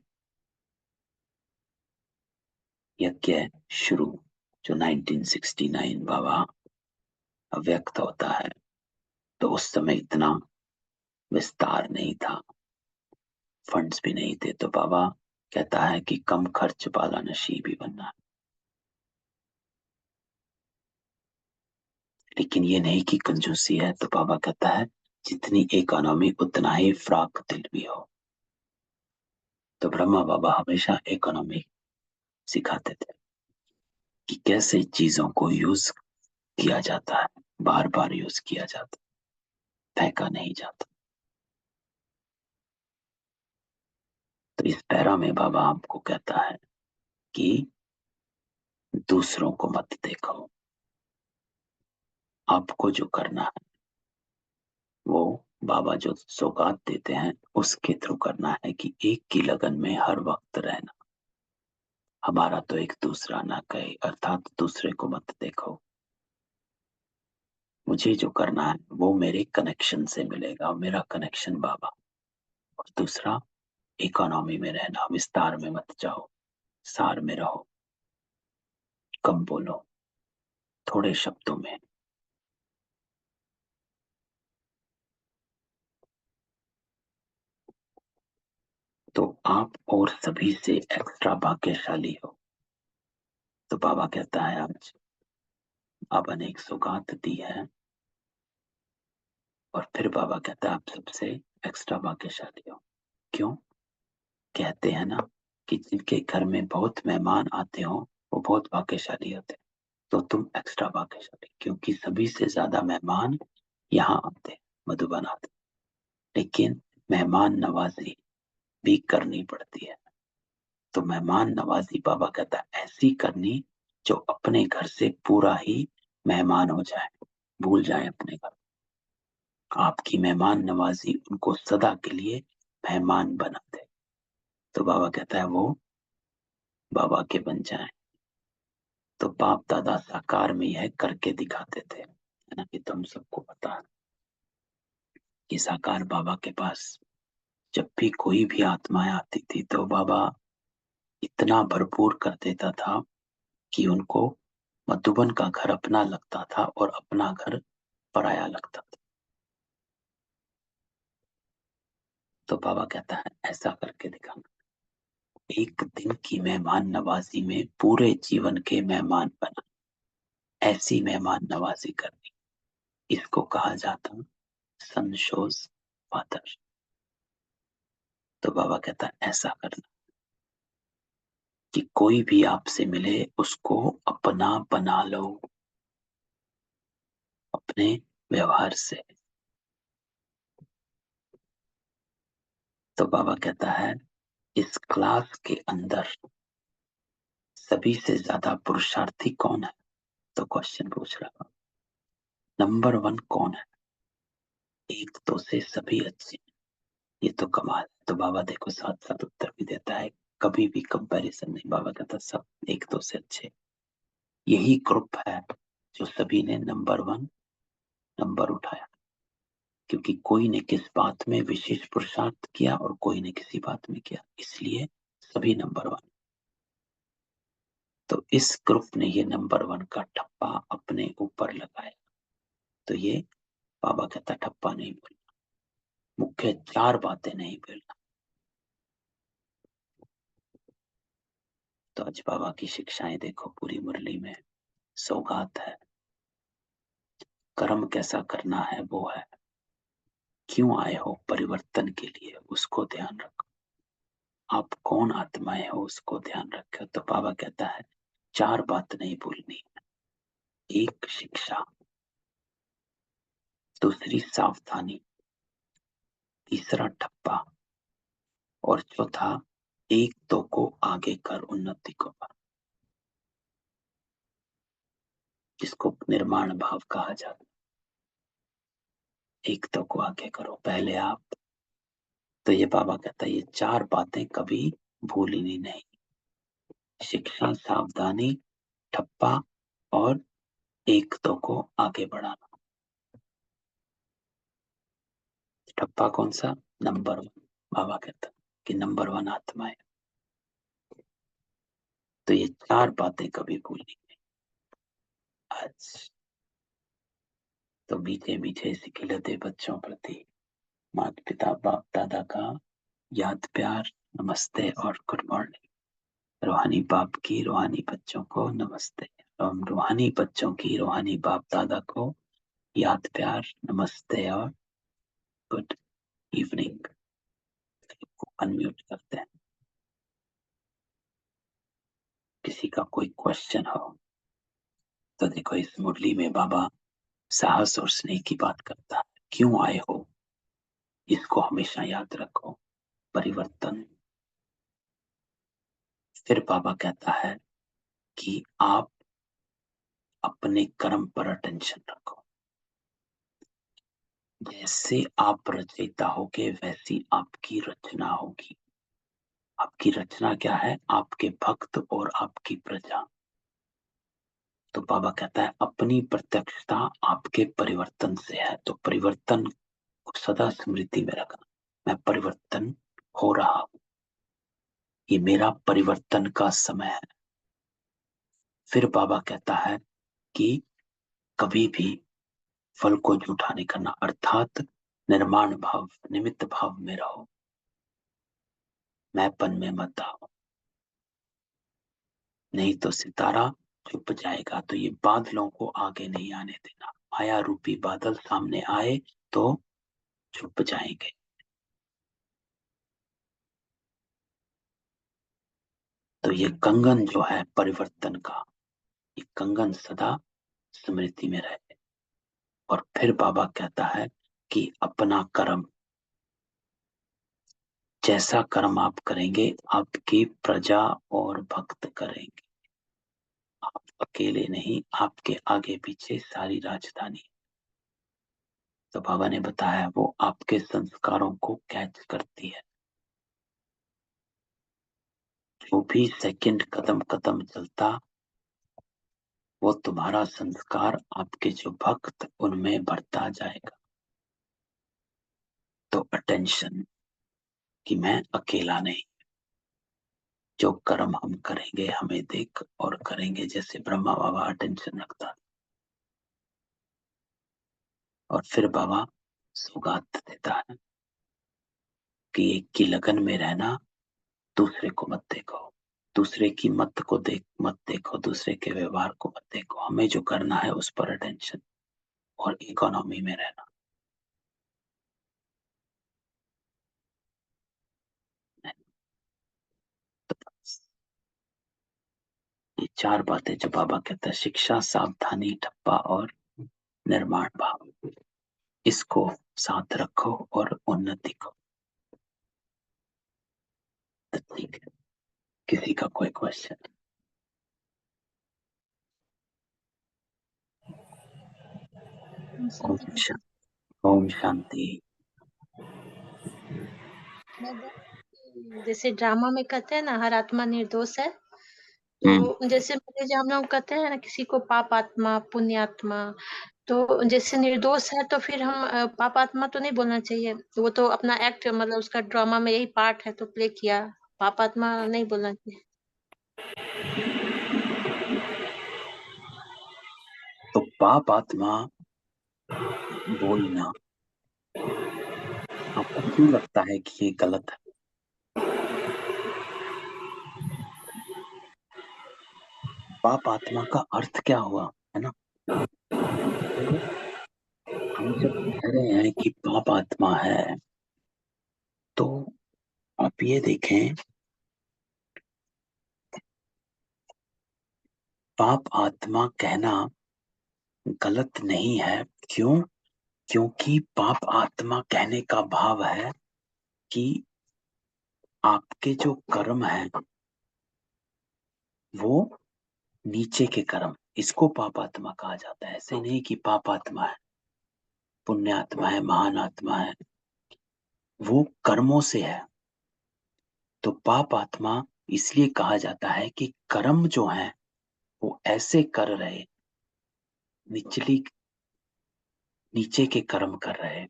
यज्ञ शुरू, जो 1969 बाबा व्यक्त होता है, तो उस समय इतना विस्तार नहीं था, फंड्स भी नहीं थे। तो बाबा कहता है कि कम खर्च वाला नशीब भी बनना है। लेकिन ये नहीं कि कंजूसी है। तो बाबा कहता है जितनी इकोनॉमी उतना ही फ्राक दिल भी हो। तो ब्रह्मा बाबा हमेशा इकोनॉमी सिखाते थे, कि कैसे चीजों को यूज किया जाता है, बार बार यूज किया जाता है, फेंका नहीं जाता। तो इस पैरा में बाबा आपको कहता है कि दूसरों को मत देखो, आपको जो करना है वो बाबा जो सौगात देते हैं उसके थ्रू करना है, कि एक की लगन में हर वक्त रहना। हमारा तो एक दूसरा ना कहे, अर्थात दूसरे को मत देखो। मुझे जो करना है वो मेरे कनेक्शन से मिलेगा, मेरा कनेक्शन बाबा। और दूसरा, इकोनॉमी में रहना, विस्तार में मत जाओ, सार में रहो, कम बोलो, थोड़े शब्दों में। तो आप और सभी से एक्स्ट्रा भाग्यशाली हो। तो बाबा कहता है आज अब अनेक सौगात दी है। और फिर बाबा कहता है आप सबसे एक्स्ट्रा भाग्यशाली हो। क्यों? कहते हैं ना कि जिनके घर में बहुत मेहमान आते हो वो बहुत भाग्यशाली होते हैं। तो तुम एक्स्ट्रा भाग्यशाली, क्योंकि सभी से ज्यादा मेहमान यहाँ आते हैं, मधुबन आते हैं। लेकिन मेहमान नवाजी भी करनी पड़ती है। तो मेहमान नवाजी बाबा कहता है ऐसी करनी जो अपने घर से पूरा ही मेहमान हो जाए, भूल जाए अपने घर। आपकी मेहमान नवाजी उनको सदा के लिए मेहमान बना दे। तो बाबा कहता है वो बाबा के बन जाए। तो बाप दादा साकार में यह करके दिखाते थे, है ना। कि तुम सबको पता है कि साकार बाबा के पास जब भी कोई भी आत्माएं आती थी तो बाबा इतना भरपूर कर देता था कि उनको मधुबन का घर अपना लगता था और अपना घर पराया लगता था। तो बाबा कहता है ऐसा करके दिखाना। एक दिन की मेहमान नवाजी में पूरे जीवन के मेहमान बना, ऐसी मेहमान नवाजी करनी, इसको कहा जाता संशोज फादर। तो बाबा कहता है ऐसा करना कि कोई भी आपसे मिले उसको अपना बना लो अपने व्यवहार से। तो बाबा कहता है इस क्लास के अंदर सभी से ज्यादा पुरुषार्थी कौन है? तो क्वेश्चन पूछ रहा हूं, नंबर वन कौन है? एक तो से सभी अच्छे हैं। ये तो कमाल है। तो बाबा देखो साथ साथ उत्तर भी देता है, कभी भी कंपैरिजन नहीं। बाबा कहता सब एक दो से अच्छे। यही ग्रुप है जो सभी ने नंबर वन नंबर उठाया, क्योंकि कोई ने किस बात में विशेष पुरुषार्थ किया और कोई ने किसी बात में किया, इसलिए सभी नंबर वन। तो इस ग्रुप ने ये नंबर वन का ठप्पा अपने ऊपर लगाया। तो ये बाबा कहता ठप्पा नहीं बोलना, मुख्य चार बातें नहीं बोलना। तो आज बाबा की शिक्षाएं देखो पूरी मुरली में। सौगात है, कर्म कैसा करना है वो है, क्यों आए हो परिवर्तन के लिए उसको ध्यान रखो, आप कौन आत्माएं हो उसको ध्यान रखो। तो बाबा कहता है चार बात नहीं भूलनी। एक शिक्षा, दूसरी सावधानी, तीसरा ठप्पा और चौथा एक दो को आगे कर उन्नति को पार, जिसको निर्माण भाव कहा जाता है। एक दो को आगे करो, पहले आप। तो ये बाबा कहता है ये चार बातें कभी भूलनी नहीं। शिक्षा, सावधानी, ठप्पा और एक दो को आगे बढ़ाना। ठप्पा कौन सा? Number one. बाबा कहता कि नंबर वन आत्मा है। तो ये चार बातें कभी भूलनी नहीं। आज तो मीठे मीठे सिखिलते बच्चों प्रति माता पिता बाप दादा का याद प्यार, नमस्ते और गुड मॉर्निंग। रूहानी बाप की रूहानी बच्चों को नमस्ते, और रूहानी बच्चों की रूहानी बाप दादा को याद प्यार, नमस्ते और गुड इवनिंग। अनम्यूट करते हैं। किसी का कोई क्वेश्चन हो तो देखो इस मुरली में बाबा साहस और स्नेह की बात करता है। क्यों आए हो इसको हमेशा याद रखो, परिवर्तन। फिर बाबा कहता है कि आप अपने कर्म पर अटेंशन रखो। जैसे आप रचयिता होगे वैसी आपकी रचना होगी। आपकी रचना क्या है? आपके भक्त और आपकी प्रजा। तो बाबा कहता है अपनी प्रत्यक्षता आपके परिवर्तन से है। तो परिवर्तन को सदा स्मृति में रखना, मैं परिवर्तन हो रहा हूं, ये मेरा परिवर्तन का समय है। फिर बाबा कहता है कि कभी भी फल को झूठा नहीं करना, अर्थात निर्माण भाव, निमित्त भाव में रहो, मैंपन में मत आओ। नहीं तो सितारा छुप जाएगा। तो ये बादलों को आगे नहीं आने देना। माया रूपी बादल सामने आए तो छुप जाएंगे। तो ये कंगन जो है परिवर्तन का, ये कंगन सदा स्मृति में रहे। और फिर बाबा कहता है कि अपना कर्म, जैसा कर्म आप करेंगे आपकी प्रजा और भक्त करेंगे। आप अकेले नहीं, आपके आगे पीछे सारी राजधानी। तो बाबा ने बताया वो आपके संस्कारों को कैच करती है। जो भी सेकंड कदम कदम चलता, वो तुम्हारा संस्कार आपके जो भक्त उनमें बढ़ता जाएगा। तो अटेंशन कि मैं अकेला नहीं, जो कर्म हम करेंगे हमें देख और करेंगे। जैसे ब्रह्मा बाबा अटेंशन रखता। और फिर बाबा सौगात देता है कि एक की लगन में रहना, दूसरे को मत देखो, दूसरे की मत देखो, दूसरे के व्यवहार को मत देखो। हमें जो करना है उस पर अटेंशन और इकोनॉमी में रहना। तो ये चार बातें जो बाबा कहता है, शिक्षा, सावधानी, ठप्पा और निर्माण भाव, इसको साथ रखो और उन्नति को। तो ठीक है, किसी का कोई क्वेश्चन? ओम शांति। ओम शांति। जैसे ड्रामा में कहते हैं ना हर आत्मा निर्दोष है, हम्म। तो जैसे मेरे जहाँ हम लोग कहते हैं ना किसी को पाप आत्मा पुण्य आत्मा, तो जैसे निर्दोष है तो फिर हम पाप आत्मा तो नहीं बोलना चाहिए, वो तो अपना एक्ट मतलब उसका ड्रामा में यही पार्ट है तो प्ले किया, पाप आत्मा नहीं बोलना चाहिए। तो पाप आत्मा बोलना आपको क्यों लगता है कि ये गलत है? पाप आत्मा का अर्थ क्या हुआ, है ना? तो हम जब कह रहे हैं कि पाप आत्मा है, तो आप ये देखें, पाप आत्मा कहना गलत नहीं है। क्यों? क्योंकि पाप आत्मा कहने का भाव है कि आपके जो कर्म हैं वो नीचे के कर्म, इसको पाप आत्मा कहा जाता है। ऐसे नहीं कि पाप आत्मा है, पुण्य आत्मा है, महान आत्मा है, वो कर्मों से है। तो पाप आत्मा इसलिए कहा जाता है कि कर्म जो है वो ऐसे कर रहे, निचली नीचे के कर्म कर रहे,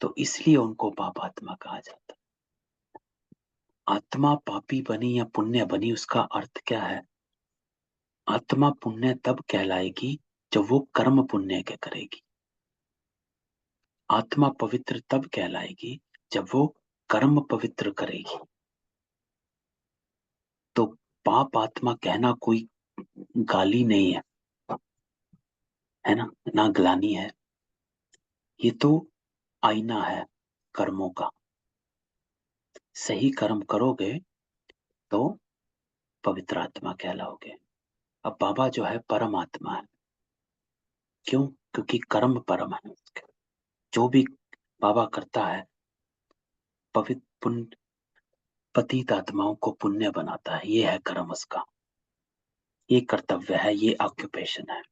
तो इसलिए उनको पाप आत्मा कहा जाता है। आत्मा पापी बनी या पुण्य बनी, उसका अर्थ क्या है? आत्मा पुण्य तब कहलाएगी जब वो कर्म पुण्य के करेगी। आत्मा पवित्र तब कहलाएगी जब वो कर्म पवित्र करेगी। तो पाप आत्मा कहना कोई गाली नहीं है ना, ना ग्लानि है। ये तो आईना है कर्मों का। सही कर्म करोगे तो पवित्र आत्मा कहलाओगे। अब बाबा जो है परम आत्मा है। क्यों? क्योंकि कर्म परम है उसके। जो भी बाबा करता है, पवित्र पुण्य पतित आत्माओं को पुण्य बनाता है। ये है कर्म उसका, ये कर्तव्य है, ये ऑक्यूपेशन है।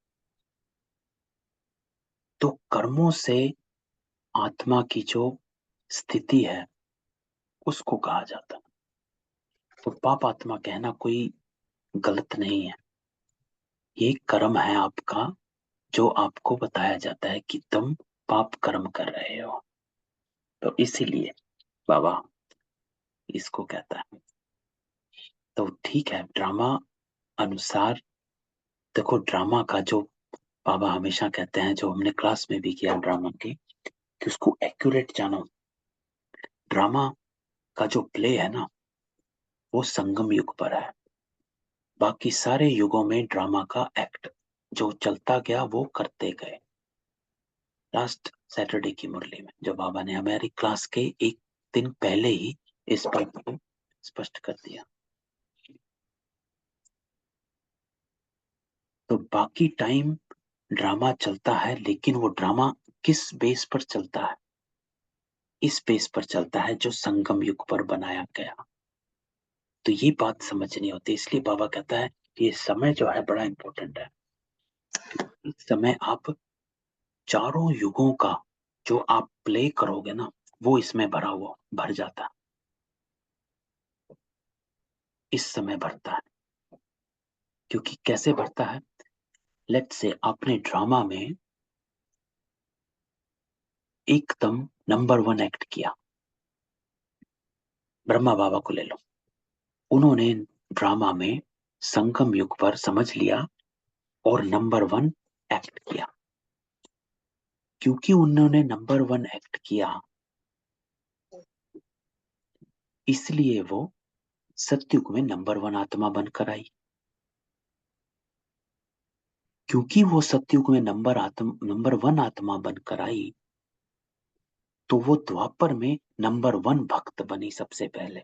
तो कर्मों से आत्मा की जो स्थिति है उसको कहा जाता है। तो पाप आत्मा कहना कोई गलत नहीं है। ये कर्म है आपका, जो आपको बताया जाता है कि तुम पाप कर्म कर रहे हो। तो इसीलिए बाबा इसको कहता है। तो ठीक है, ड्रामा अनुसार देखो, ड्रामा का जो बाबा हमेशा कहते हैं, जो हमने क्लास में भी किया ड्रामा की, कि उसको एक्यूरेट जानो। ड्रामा का जो प्ले है ना, वो संगम युग पर है। बाकी सारे युगों में ड्रामा का एक्ट जो चलता गया वो करते गए। लास्ट सैटरडे की मुरली में जो बाबा ने हमारी क्लास के एक दिन पहले ही इस बात को स्पष्ट कर दिया। तो बाकी टाइम ड्रामा चलता है, लेकिन वो ड्रामा किस बेस पर चलता है? इस बेस पर चलता है जो संगम युग पर बनाया गया। तो ये बात समझनी होती है, इसलिए बाबा कहता है कि ये समय जो है बड़ा इंपॉर्टेंट है। इस समय आप चारों युगों का जो आप प्ले करोगे ना, वो इसमें भरा हुआ भर जाता है, इस समय भरता है। क्योंकि कैसे भरता है? लेट्स से आपने ड्रामा में एकदम नंबर 1 एक्ट किया, ब्रह्मा बाबा को ले लो। उन्होंने ड्रामा में संगम युग पर समझ लिया और नंबर 1 एक्ट किया। क्योंकि उन्होंने नंबर 1 एक्ट किया, इसलिए वो सत्युग में नंबर 1 आत्मा बनकर आई। क्योंकि वो सत्युग में नंबर 1 आत्मा बनकर आई, तो वो द्वापर में नंबर 1 भक्त बनी। सबसे पहले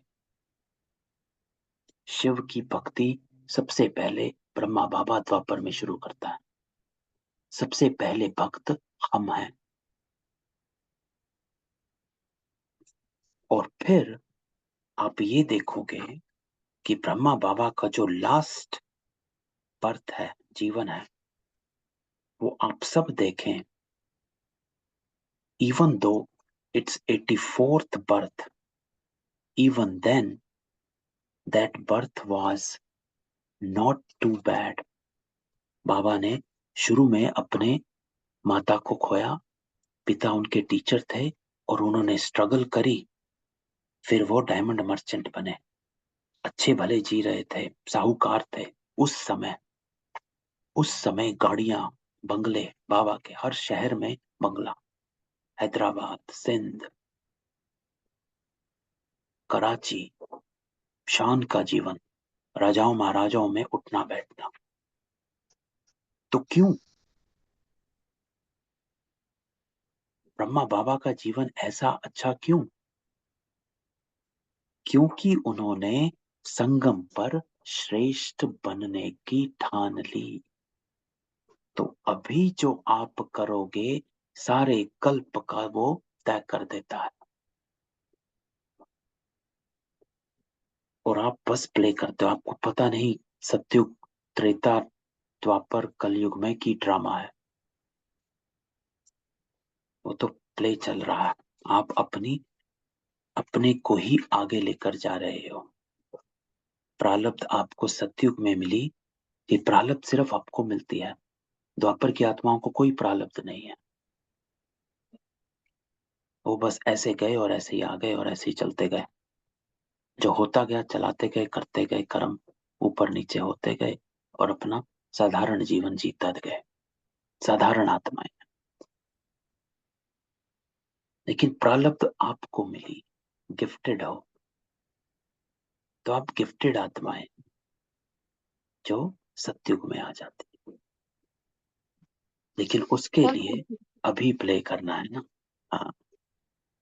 शिव की भक्ति सबसे पहले ब्रह्मा बाबा द्वापर में शुरू करता है। सबसे पहले भक्त हम हैं। और फिर आप ये देखोगे कि ब्रह्मा बाबा का जो लास्ट बर्थ है, जीवन है, वो आप सब देखें। Even though it's 84th birth, even then that birth was not too bad। बाबा ने शुरू में अपने माता को खोया, पिता उनके टीचर थे और उन्होंने स्ट्रगल करी। फिर वो डायमंड मर्चेंट बने, अच्छे भले जी रहे थे, साहूकार थे। उस समय गाड़ियां, बंगले, बाबा के हर शहर में बंगला, हैदराबाद, सिंध, कराची, शान का जीवन, राजाओं महाराजाओं में उठना बैठना। तो क्यों ब्रह्मा बाबा का जीवन ऐसा अच्छा क्यों? क्योंकि उन्होंने संगम पर श्रेष्ठ बनने की ठान ली। तो अभी जो आप करोगे, सारे कल्प का वो तय कर देता है। और आप बस प्ले करते हो, आपको पता नहीं सतयुग, त्रेता, द्वापर, कलयुग में की ड्रामा है। वो तो प्ले चल रहा है, आप अपने को ही आगे लेकर जा रहे हो। प्रारब्ध आपको सतयुग में मिली, ये प्रारब्ध सिर्फ आपको मिलती है। द्वापर की आत्माओं को कोई प्रारब्ध नहीं है। वो बस ऐसे गए और ऐसे ही आ गए और ऐसे ही चलते गए। जो होता गया चलाते गए, करते गए, कर्म ऊपर नीचे होते गए और अपना साधारण जीवन जीता गए। साधारण आत्माएं। लेकिन प्रारब्ध आपको मिली, गिफ्टेड हो, तो आप गिफ्टेड आत्माएं जो सतयुग में आ जाती। लेकिन उसके लिए अभी प्ले करना है ना। हाँ।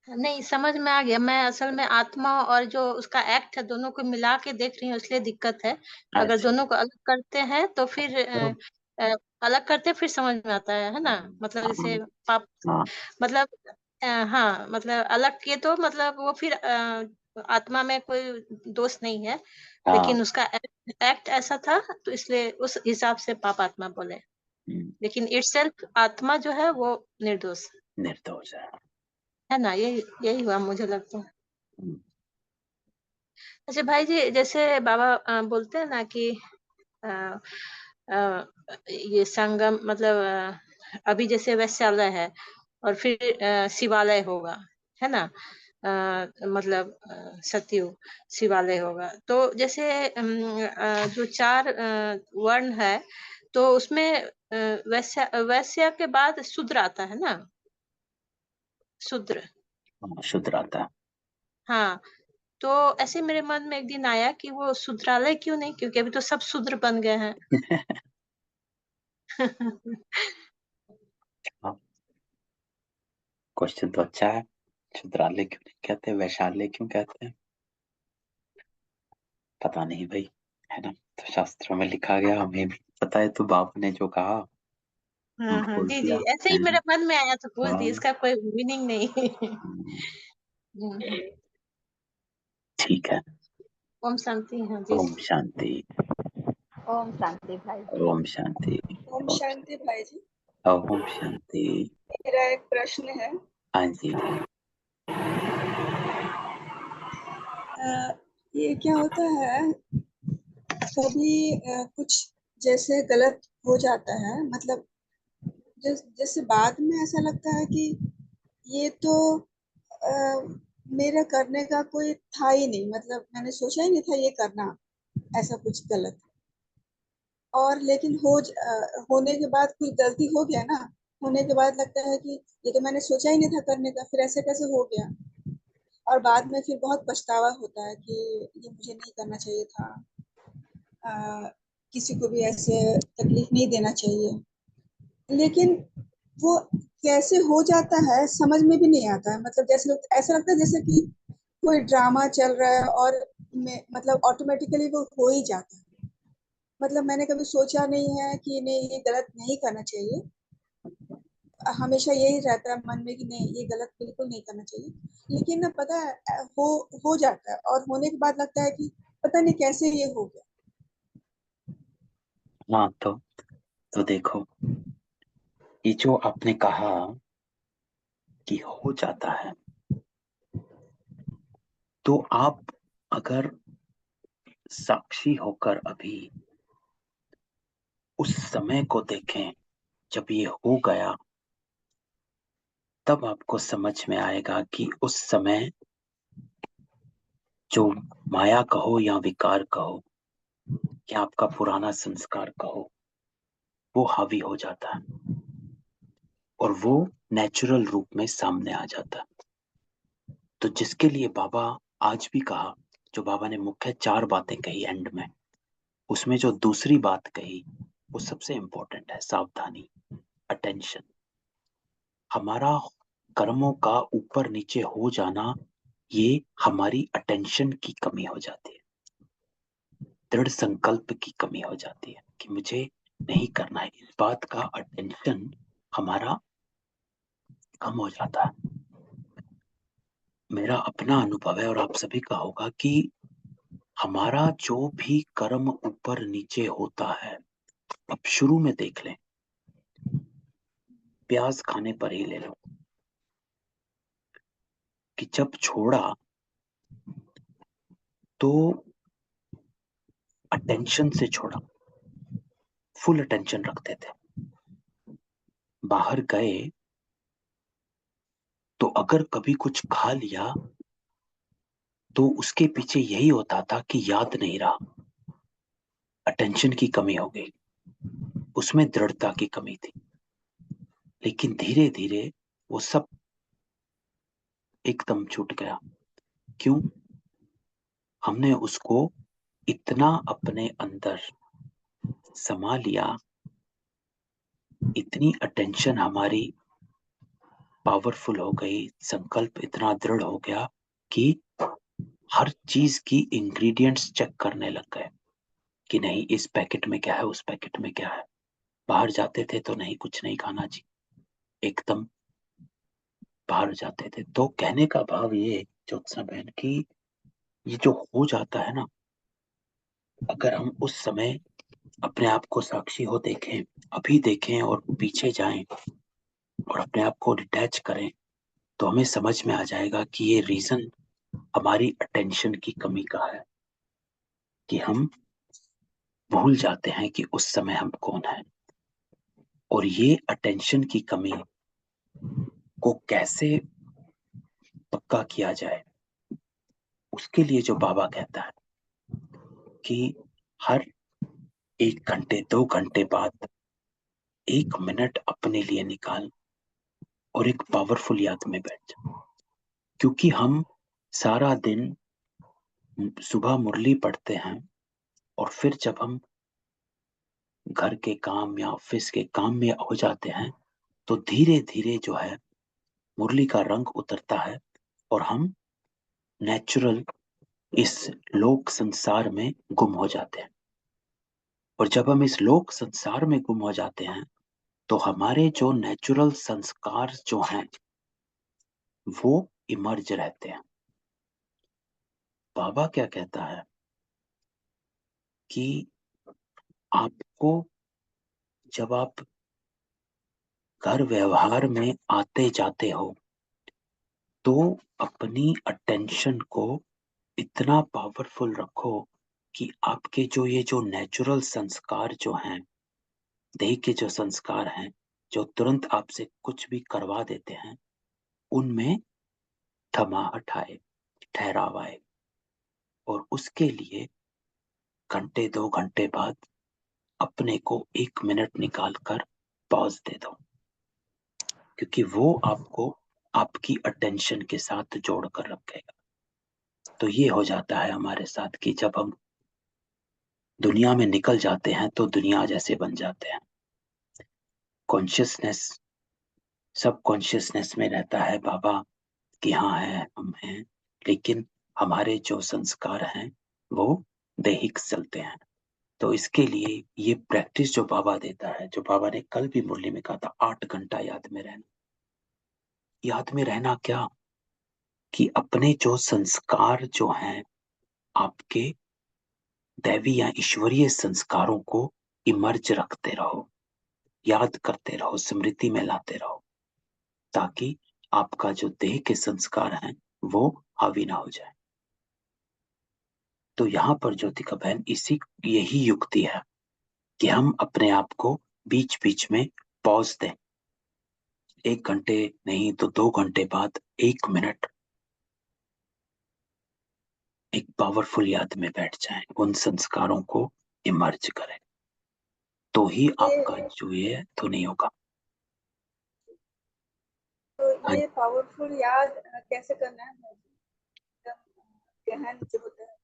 नहीं, समझ में आ गया। मैं असल में आत्मा और जो उसका एक्ट है दोनों को मिला के देख रही हूँ, इसलिए दिक्कत है। अगर ऐसे दोनों को अलग करते हैं तो फिर करो। अ, अलग करते फिर समझ में आता है ना? मतलब हाँ। जैसे पाप, हाँ। मतलब हाँ, मतलब अलग किए तो मतलब वो फिर आत्मा में कोई दोष नहीं है, हाँ। लेकिन उसका एक्ट ऐसा था तो इसलिए उस हिसाब से पाप आत्मा बोले। लेकिन इटसेल्फ आत्मा जो है वो निर्दोष निर्दोष है। है ना? यही यही हुआ मुझे लगता है। हम्म। अच्छा भाई जी, जैसे बाबा बोलते हैं ना कि अ, अ, ये संगम मतलब अभी जैसे वैश्यालय है और फिर शिवालय होगा, है ना? मतलब सतयुग शिवालय होगा। तो जैसे जो 4 वर्ण है, तो उसमें वैश्य वैश्य के बाद शूद्र आता है ना? शूद्र। हाँ, शुद्ध आता है। हाँ, तो ऐसे मेरे मन में एक दिन आया कि वो शूद्रालय क्यों नहीं, क्योंकि अभी तो सब शूद्र बन गए हैं। क्वेश्चन तो अच्छा है। शूद्रालय क्यों नहीं कहते, वैशाल्य क्यों कहते हैं? पता नहीं भाई, है ना? तो शास्त्रों में लिखा गया, हमें भी पता है, तो बाप ने जो कहा बोल जी, जी, दिया, ऐसे ही है मेरे ना? मन में आया तो बोल दी, हाँ, इसका कोई मीनिंग नहीं। हम्म, हुँ। ठीक है। ओम शांति। हाँ जी। ओम शांति। ओम शांति भाई। ओम शांति। ओम ओम शांति भाई जी। ओम शांति। मेरा एक प्रश्न है। हाँ जी। ये क्या होता है, कभी कुछ जैसे गलत हो जाता है, मतलब जैसे बाद में ऐसा लगता है कि ये तो अ, मेरा करने का कोई था ही नहीं, मतलब मैंने सोचा ही नहीं था ये करना, ऐसा कुछ गलत। और लेकिन होने के बाद कुछ गलती हो गया ना, होने के बाद लगता है कि ये तो मैंने सोचा ही नहीं था करने का, फिर ऐसे कैसे हो गया। और बाद में फिर बहुत पछतावा होता है कि ये मुझे नहीं करना चाहिए था, अ, किसी को भी ऐसे तकलीफ नहीं देना चाहिए। लेकिन वो कैसे हो जाता है समझ में भी नहीं आता है, मतलब जैसे ऐसा लगता है जैसे कि कोई ड्रामा चल रहा है और मतलब ऑटोमेटिकली वो हो ही जाता है। मतलब मैंने कभी सोचा नहीं है कि नहीं ये गलत नहीं करना चाहिए, हमेशा यही रहता है मन में कि नहीं ये गलत बिल्कुल नहीं करना चाहिए। लेकिन ना पता है हो जाता है, और होने के बाद लगता है कि पता नहीं कैसे ये हो गया। हाँ, तो देखो, ये जो आपने कहा कि हो जाता है, तो आप अगर साक्षी होकर अभी उस समय को देखें जब ये हो गया, तब आपको समझ में आएगा कि उस समय जो माया कहो या विकार कहो या आपका पुराना संस्कार कहो, वो हावी हो जाता है और वो नेचुरल रूप में सामने आ जाता है। तो जिसके लिए बाबा आज भी कहा, जो बाबा ने मुख्य 4 बातें कही एंड में, उसमें जो दूसरी बात कही वो सबसे इंपॉर्टेंट है, सावधानी, अटेंशन। हमारा कर्मों का ऊपर नीचे हो जाना, ये हमारी अटेंशन की कमी हो जाती है, दृढ़ संकल्प की कमी हो जाती है कि मुझे नहीं करना है। इस बात का अटेंशन हमारा कम हो जाता है। मेरा अपना अनुभव है और आप सभी का होगा कि हमारा जो भी कर्म ऊपर नीचे होता है, अब शुरू में देख लें, प्याज खाने पर ही ले लो कि जब छोड़ा तो अटेंशन से छोड़ा, फुल अटेंशन रखते थे। बाहर गए तो अगर कभी कुछ खा लिया तो उसके पीछे यही होता था कि याद नहीं रहा, अटेंशन की कमी हो गई, उसमें दृढ़ता की कमी थी। लेकिन धीरे धीरे वो सब एकदम छूट गया। क्यों? हमने उसको इतना अपने अंदर समा लिया, इतनी अटेंशन हमारी पावरफुल हो गई, संकल्प इतना दृढ़ हो गया कि हर चीज की इंग्रेडिएंट्स चेक करने लग गए कि नहीं इस पैकेट में क्या है, उस पैकेट में क्या है। बाहर जाते थे तो नहीं, कुछ नहीं खाना जी, एकदम बाहर जाते थे। तो कहने का भाव ये ज्योत्सना बहन की, ये जो हो जाता है ना, अगर हम उस समय अपने आप को साक्षी हो देखें, अभी देखें और पीछे जाएं और अपने आप को डिटैच करें, तो हमें समझ में आ जाएगा कि ये रीजन हमारी अटेंशन की कमी का है, कि हम भूल जाते हैं कि उस समय हम कौन हैं। और ये अटेंशन की कमी को कैसे पक्का किया जाए, उसके लिए जो बाबा कहता है कि हर 1 घंटे 2 घंटे बाद 1 मिनट अपने लिए निकाल और एक पावरफुल याद में बैठ जा। क्योंकि हम सारा दिन सुबह मुरली पढ़ते हैं और फिर जब हम घर के काम या ऑफिस के काम में हो जाते हैं तो धीरे धीरे जो है मुरली का रंग उतरता है और हम नेचुरल इस लोक संसार में गुम हो जाते हैं। और जब हम इस लोक संसार में गुम हो जाते हैं तो हमारे जो नेचुरल संस्कार जो हैं वो इमर्ज रहते हैं। बाबा क्या कहता है कि आपको जब आप घर व्यवहार में आते जाते हो तो अपनी अटेंशन को इतना पावरफुल रखो कि आपके जो नेचुरल संस्कार जो हैं, देह के जो संस्कार हैं, जो तुरंत आपसे कुछ भी करवा देते हैं, उनमें थमाहट आए, ठहराव आए। और उसके लिए घंटे 2 घंटे बाद अपने को 1 मिनट निकाल कर पॉज दे दो, क्योंकि वो आपको आपकी अटेंशन के साथ जोड़ कर रखेगा। तो ये हो जाता है हमारे साथ कि जब हम दुनिया में निकल जाते हैं तो दुनिया जैसे बन जाते हैं। कॉन्शियसनेस सब कॉन्शियसनेस में रहता है बाबा कि हाँ है, हम हैं, लेकिन हमारे जो संस्कार हैं वो दैहिक चलते हैं। तो इसके लिए ये प्रैक्टिस जो बाबा देता है, जो बाबा ने कल भी मुरली में कहा था, 8 घंटा याद में रहना। याद में रहना क्या? कि अपने जो संस्कार जो हैं, आपके दैवी या ईश्वरीय संस्कारों को इमर्ज रखते रहो, याद करते रहो, स्मृति में लाते रहो, ताकि आपका जो देह के संस्कार हैं वो हावी ना हो जाए। तो यहाँ पर ज्योतिका बहन यही युक्ति है कि हम अपने आप को बीच बीच में पॉज दें। 1 घंटे नहीं तो 2 घंटे बाद 1 मिनट एक पावरफुल याद में बैठ जाएं, उन संस्कारों को इमर्ज करें, तो ही आपका जो ये है तो नहीं होगा। तो हाँ, ये पावरफुल याद कैसे करना है? गहन जो होता है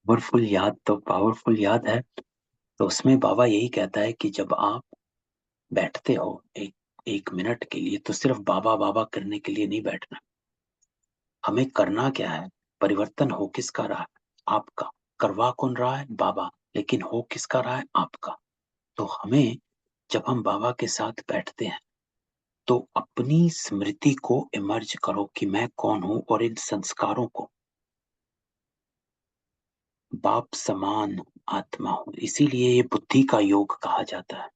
पावरफुल याद है। तो उसमें बाबा यही कहता है कि जब आप बैठते हो 1 मिनट के लिए, तो सिर्फ बाबा बाबा करने के लिए नहीं बैठना। हमें करना क्या है? परिवर्तन हो किसका रहा है? आपका। करवा कौन रहा है? बाबा। लेकिन हो किसका रहा है? आपका। तो हमें जब हम बाबा के साथ बैठते हैं तो अपनी स्मृति को इमर्ज करो कि मैं कौन हूं, और इन संस्कारों को बाप समान आत्मा हूं। इसीलिए ये बुद्धि का योग कहा जाता है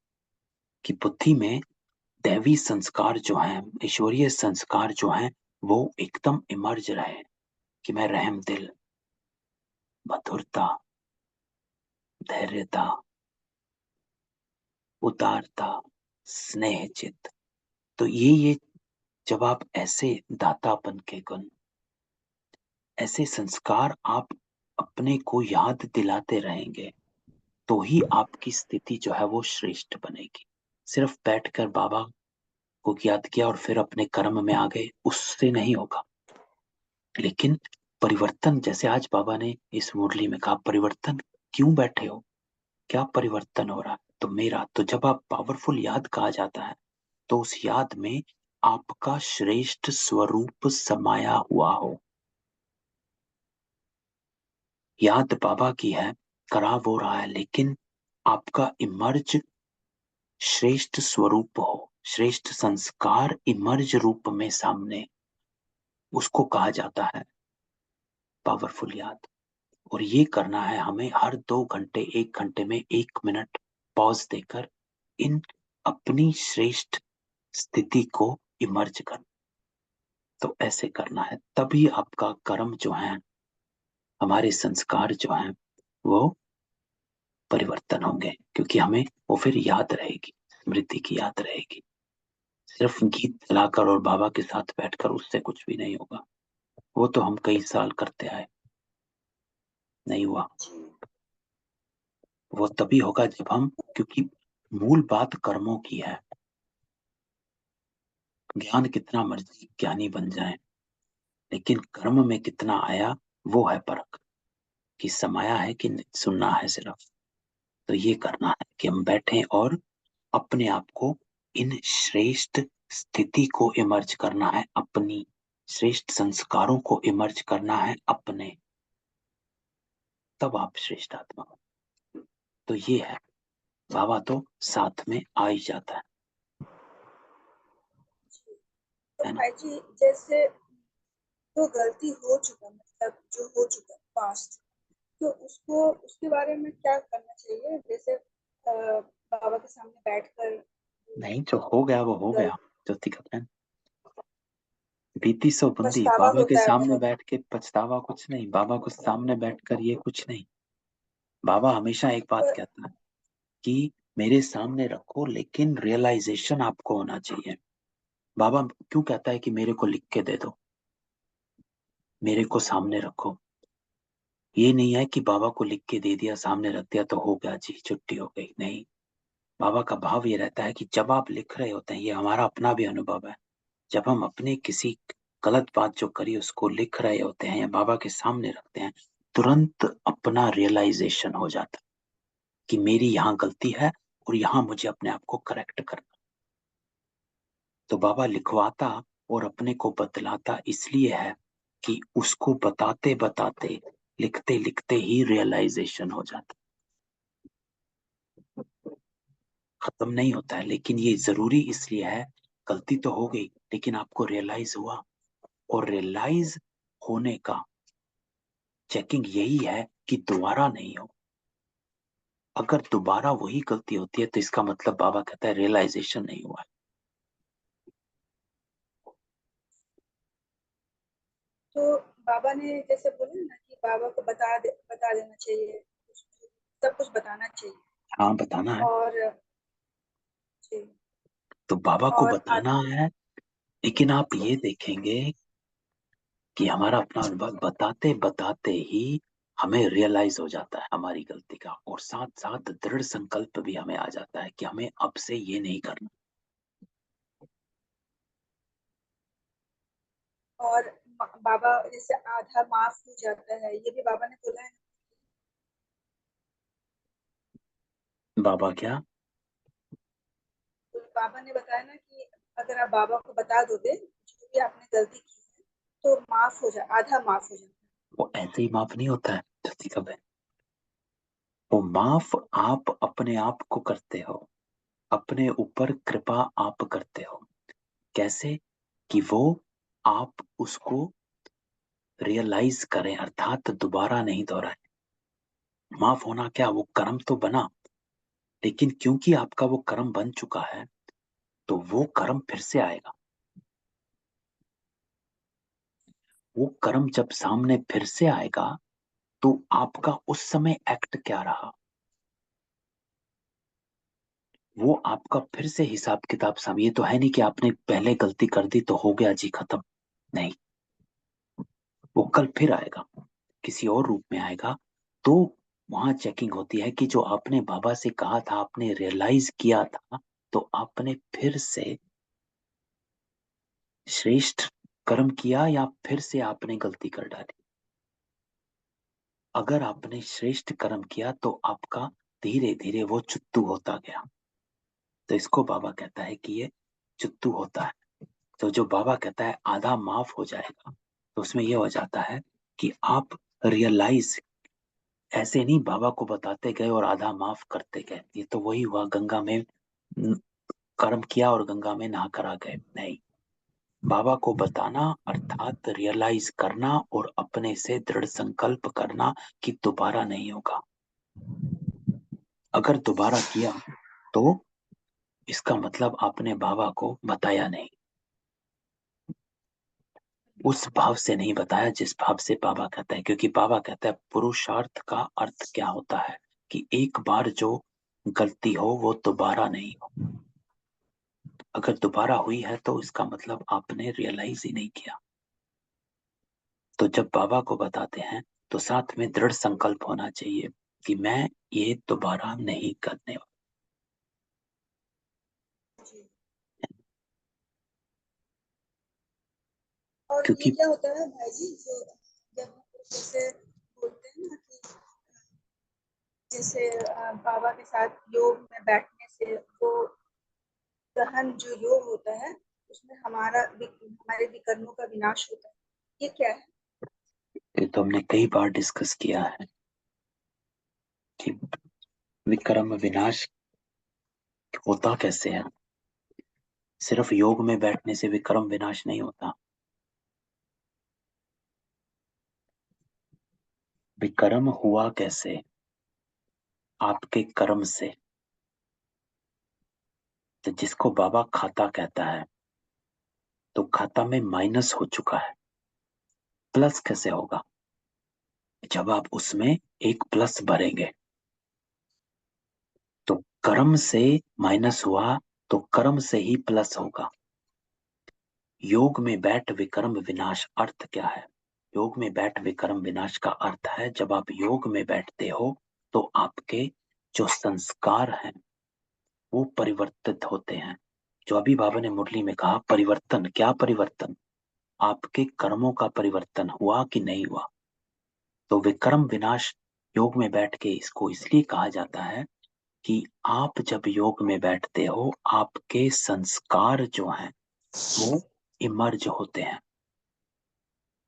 कि बुद्धि में दैवी संस्कार जो हैं, ईश्वरीय संस्कार जो हैं, वो एकदम इमर्ज रहे कि मैं रहम दिल, मधुरता, धैर्यता, उदारता, स्नेह चित्त। तो ये जब आप ऐसे दातापन के गुण, ऐसे संस्कार आप अपने को याद दिलाते रहेंगे, तो ही आपकी स्थिति जो है वो श्रेष्ठ बनेगी। सिर्फ बैठकर बाबा को याद किया और फिर अपने कर्म में आ गए, उससे नहीं होगा। लेकिन परिवर्तन, जैसे आज बाबा ने इस मुरली में कहा, परिवर्तन क्यों बैठे हो, क्या परिवर्तन हो रहा है? तो मेरा, तो जब आप पावरफुल याद कहा जाता है तो उस याद में आपका श्रेष्ठ स्वरूप समाया हुआ हो। याद बाबा की है, करा वो रहा है, लेकिन आपका इमर्ज श्रेष्ठ स्वरूप हो, श्रेष्ठ संस्कार इमर्ज रूप में सामने, उसको कहा जाता है पावरफुल याद। और ये करना है हमें हर 2 घंटे, 1 घंटे में 1 मिनट पॉज देकर इन अपनी श्रेष्ठ स्थिति को इमर्ज कर। तो ऐसे करना है, तभी आपका कर्म जो है, हमारे संस्कार जो हैं, वो परिवर्तन होंगे, क्योंकि हमें वो फिर याद रहेगी, स्मृति की याद रहेगी। सिर्फ गीत चलाकर और बाबा के साथ बैठकर उससे कुछ भी नहीं होगा। वो तो हम कई साल करते आए, नहीं हुआ। वो तभी होगा जब हम, क्योंकि मूल बात कर्मों की है। ज्ञान कितना मर्जी ज्ञानी बन जाए, लेकिन कर्म में कितना आया वो है फर्क। कि समाया है कि सुनना है सिर्फ। तो ये करना है कि हम बैठें और अपने आप को इन श्रेष्ठ स्थिति को इमर्ज करना है, अपनी श्रेष्ठ संस्कारों को इमर्ज करना है अपने, तब आप श्रेष्ठ आत्मा हो। तो ये है, बाबा तो साथ में आ ही जाता तो है ना। भाई जी जैसे जो गलती हो चुका, मतलब जो हो चुका पास्ट, तो उसको उसके बारे में क्या करना चाहिए? जैसे बाबा के सामने बैठकर नहीं, जो हो गया वो हो गल गया ज्योति का बहन। बीती सो बंदी, पछतावा बाबा के होता है सामने मतलब। बैठ के पछतावा कुछ नहीं, बाबा को सामने बैठकर ये कुछ नहीं। बाबा हमेशा एक बात पर कहता है कि मेरे सामने रखो, लेकिन रियलाइजेशन आपको होना चाहिए। बाबा क्यों कहता है कि मेरे को लिख के दे दो, मेरे को सामने रखो? ये नहीं है कि बाबा को लिख के दे दिया, सामने रख दिया तो हो गया जी, छुट्टी हो गई। नहीं, बाबा का भाव ये रहता है कि जब आप लिख रहे होते हैं, ये हमारा अपना भी अनुभव है, जब हम अपने किसी गलत बात जो करी उसको लिख रहे होते हैं या बाबा के सामने रखते हैं, तुरंत अपना रियलाइजेशन हो जाता है कि मेरी यहाँ गलती है और यहाँ मुझे अपने आप को करेक्ट करना। तो बाबा लिखवाता और अपने को बतलाता इसलिए है कि उसको बताते बताते, लिखते लिखते ही रियलाइजेशन हो जाता, खत्म नहीं होता है। लेकिन ये जरूरी इसलिए है, गलती तो हो गई लेकिन आपको रियलाइज हुआ, और रियलाइज होने का चेकिंग यही है कि दोबारा नहीं हो। अगर दोबारा वही गलती होती है तो इसका मतलब बाबा कहता है रियलाइजेशन नहीं हुआ है। तो बाबा ने जैसे बोले ना कि बाबा को बता देना चाहिए, सब कुछ बताना चाहिए। हाँ, बताना है। और जी, तो बाबा को और बताना है, लेकिन आप ये देखेंगे कि हमारा अपना अनुभव बताते बताते ही हमें रियलाइज हो जाता है हमारी गलती का, और साथ साथ दृढ़ संकल्प भी हमें आ जाता है कि हमें अब से ये नहीं करना। और बाबा जैसे आधा माफ हो जाता है, ये भी बाबा ने बोला है। बाबा क्या? तो बाबा ने बताया ना कि अगर आप बाबा को बता दोगे जो भी आपने गलती की है, तो माफ हो जाए, आधा माफ हो जाता वो ऐसे ही माफ नहीं होता है धरती का बहन। वो माफ आप अपने आप को करते हो, अपने ऊपर कृपा आप करते हो। कैसे? कि वो आप उसको रियलाइज करें, अर्थात दोबारा नहीं दोहराए। माफ होना क्या, वो कर्म तो बना, लेकिन क्योंकि आपका वो कर्म बन चुका है तो वो कर्म फिर से आएगा। वो कर्म जब सामने फिर से आएगा तो आपका उस समय एक्ट क्या रहा, वो आपका फिर से हिसाब किताब सामने। ये तो है नहीं कि आपने पहले गलती कर दी तो हो गया जी, खत्म। नहीं, वो कल फिर आएगा, किसी और रूप में आएगा। तो वहां चेकिंग होती है कि जो आपने बाबा से कहा था, आपने रियलाइज किया था, तो आपने फिर से श्रेष्ठ कर्म किया या फिर से आपने गलती कर डाली। अगर आपने श्रेष्ठ कर्म किया तो आपका धीरे धीरे वो चुत्तू होता गया। तो इसको बाबा कहता है कि ये चुत्तू होता है। तो जो बाबा कहता है आधा माफ हो जाएगा, तो उसमें ये हो जाता है कि आप रियलाइज, ऐसे नहीं बाबा को बताते गए और आधा माफ करते गए, ये तो वही हुआ गंगा में कर्म किया और गंगा में नहा कर आ गए। नहीं, बाबा को बताना अर्थात रियलाइज करना और अपने से दृढ़ संकल्प करना कि दोबारा नहीं होगा। अगर दोबारा किया तो इसका मतलब आपने बाबा को बताया नहीं, उस भाव से नहीं बताया जिस भाव से बाबा कहता है। क्योंकि बाबा कहता है पुरुषार्थ का अर्थ क्या होता है कि एक बार जो गलती हो वो दोबारा नहीं हो। अगर दोबारा हुई है तो इसका मतलब आपने रियलाइज ही नहीं किया। तो जब बाबा को बताते हैं तो साथ में दृढ़ संकल्प होना चाहिए कि मैं ये दोबारा नहीं करने वाला। है जी। और ये क्योंकि क्या होता है भाई जी, जो जब हम जैसे बोलते हैं ना कि जैसे बाबा के साथ योग में बैठने से वो गहन जो योग होता है उसमें हमारे विकर्मों का विनाश होता है, ये क्या है? ये तो हमने कई बार डिस्कस किया है कि विक्रम विनाश होता कैसे है। सिर्फ योग में बैठने से विक्रम विनाश नहीं होता। विक्रम हुआ कैसे? आपके कर्म से। तो जिसको बाबा खाता कहता है, तो खाता में माइनस हो चुका है, प्लस कैसे होगा? जब आप उसमें एक प्लस भरेंगे। तो कर्म से माइनस हुआ तो कर्म से ही प्लस होगा। योग में बैठ विक्रम विनाश अर्थ क्या है? योग में बैठ विक्रम विनाश का अर्थ है, जब आप योग में बैठते हो तो आपके जो संस्कार हैं वो परिवर्तित होते हैं। जो अभी बाबा ने मुरली में कहा परिवर्तन, क्या परिवर्तन? आपके कर्मों का परिवर्तन हुआ कि नहीं हुआ? तो विक्रम विनाश योग में बैठ के इसको इसलिए कहा जाता है कि आप जब योग में बैठते हो आपके संस्कार जो हैं वो इमर्ज होते हैं,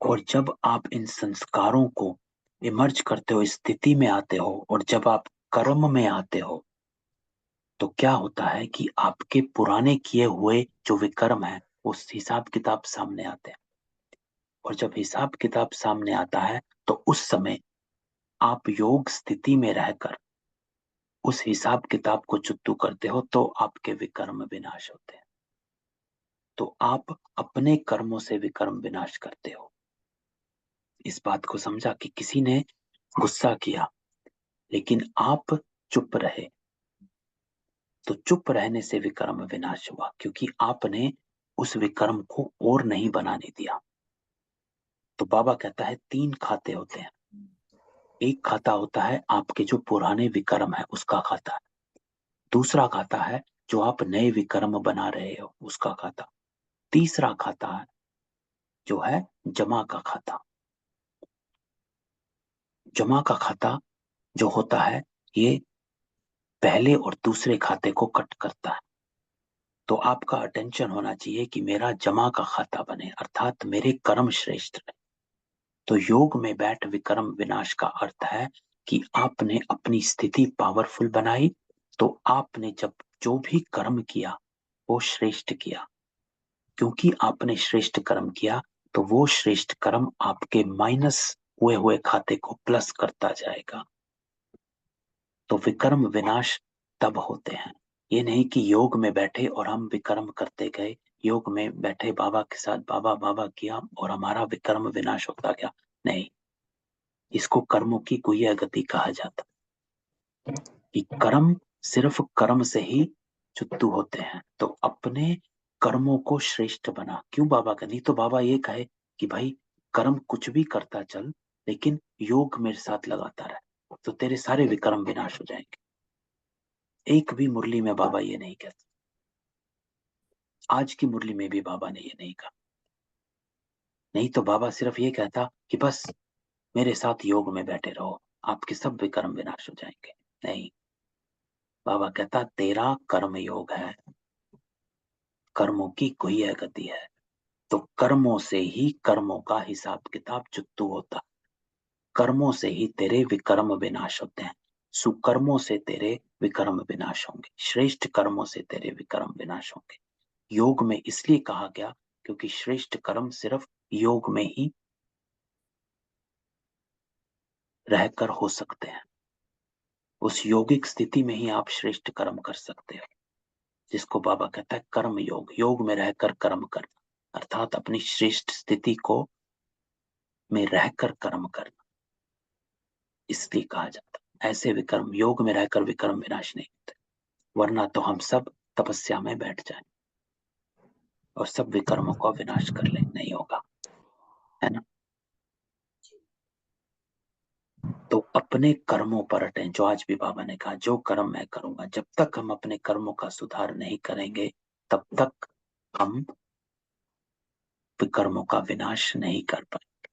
और जब आप इन संस्कारों को इमर्ज करते हो, स्थिति में आते हो, और जब आप कर्म में आते हो तो क्या होता है कि आपके पुराने किए हुए जो विकर्म है उस हिसाब किताब सामने आते हैं। और जब हिसाब किताब सामने आता है तो उस समय आप योग स्थिति में रहकर उस हिसाब किताब को चुत्तू करते हो तो आपके विकर्म विनाश होते हैं। तो आप अपने कर्मों से विकर्म विनाश करते हो। इस बात को समझा कि किसी ने गुस्सा किया लेकिन आप चुप रहे, तो चुप रहने से विकर्म विनाश हुआ, क्योंकि आपने उस विकर्म को और नहीं बनाने दिया। तो बाबा कहता है 3 खाते होते हैं। एक खाता होता है आपके जो पुराने विकर्म है उसका खाता। दूसरा खाता है जो आप नए विकर्म बना रहे हो उसका खाता। तीसरा खाता है जो है जमा का खाता। जमा का खाता जो होता है ये पहले और दूसरे खाते को कट करता है। तो आपका अटेंशन होना चाहिए कि मेरा जमा का खाता बने, अर्थात मेरे कर्म श्रेष्ठ रहे। तो योग में बैठ विकर्म विनाश का अर्थ है कि आपने अपनी स्थिति पावरफुल बनाई, तो आपने जब जो भी कर्म किया वो श्रेष्ठ किया। क्योंकि आपने श्रेष्ठ कर्म किया तो वो श्रेष्ठ कर्म आपके माइनस हुए हुए खाते को प्लस करता जाएगा। तो विकर्म विनाश तब होते हैं। ये नहीं कि योग में बैठे और हम विकर्म करते गए, योग में बैठे बाबा के साथ बाबा बाबा किया और हमारा विकर्म विनाश होता गया। नहीं, इसको कर्मों की गुह्य गति कहा जाता कि कर्म सिर्फ कर्म से ही चुत्तु होते हैं। तो अपने कर्मों को श्रेष्ठ बना। क्यों बाबा का? नहीं तो बाबा ये कहे कि भाई कर्म कुछ भी करता चल लेकिन योग मेरे साथ लगाता रहे तो तेरे सारे विकर्म विनाश हो जाएंगे। एक भी मुरली में बाबा ये नहीं कहते। आज की मुरली में भी बाबा ने ये नहीं कहा। नहीं तो बाबा सिर्फ ये कहता कि बस मेरे साथ योग में बैठे रहो, आपके सब विकर्म विनाश हो जाएंगे। नहीं, बाबा कहता तेरा कर्म योग है, कर्मों की गुह्य गति है। तो कर्मों से ही कर्मों का हिसाब किताब चुत्तू होता। कर्मों से ही तेरे विकर्म विनाश होते हैं। सुकर्मों से तेरे विकर्म विनाश होंगे, श्रेष्ठ कर्मों से तेरे विकर्म विनाश होंगे। योग में इसलिए कहा गया क्योंकि श्रेष्ठ कर्म सिर्फ योग में ही रहकर हो सकते हैं। उस योगिक स्थिति में ही आप श्रेष्ठ कर्म कर सकते हो, जिसको बाबा कहता है कर्म योग। योग में रहकर कर्म करना, अर्थात अपनी श्रेष्ठ स्थिति को में रहकर कर्म करना, इसलिए कहा जाता है। ऐसे विकर्म, योग में रहकर विकर्म विनाश नहीं होते, वरना तो हम सब तपस्या में बैठ जाएं और सब विकर्मों को विनाश कर ले, नहीं होगा, है ना। तो अपने कर्मों पर अटें। जो आज भी बाबा ने कहा जो कर्म मैं करूंगा, जब तक हम अपने कर्मों का सुधार नहीं करेंगे तब तक हम विकर्मों का विनाश नहीं कर पाएंगे,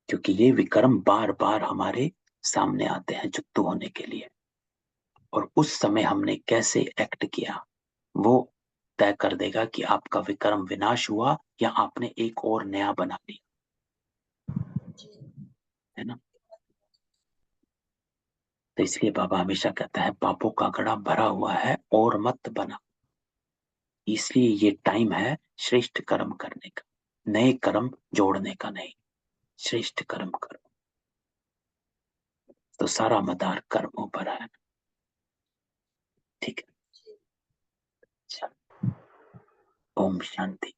क्योंकि ये विकर्म बार बार हमारे सामने आते हैं जुत्तू होने के लिए, और उस समय हमने कैसे एक्ट किया वो तय कर देगा कि आपका विक्रम विनाश हुआ या आपने एक और नया बना लिया, है ना। तो इसलिए बाबा हमेशा कहता है पापों का घड़ा भरा हुआ है और मत बना। इसलिए ये टाइम है श्रेष्ठ कर्म करने का, नए कर्म जोड़ने का नहीं, श्रेष्ठ कर्म करो। तो सारा मदार कर्मों पर है। ठीक है, चल, ओम शांति।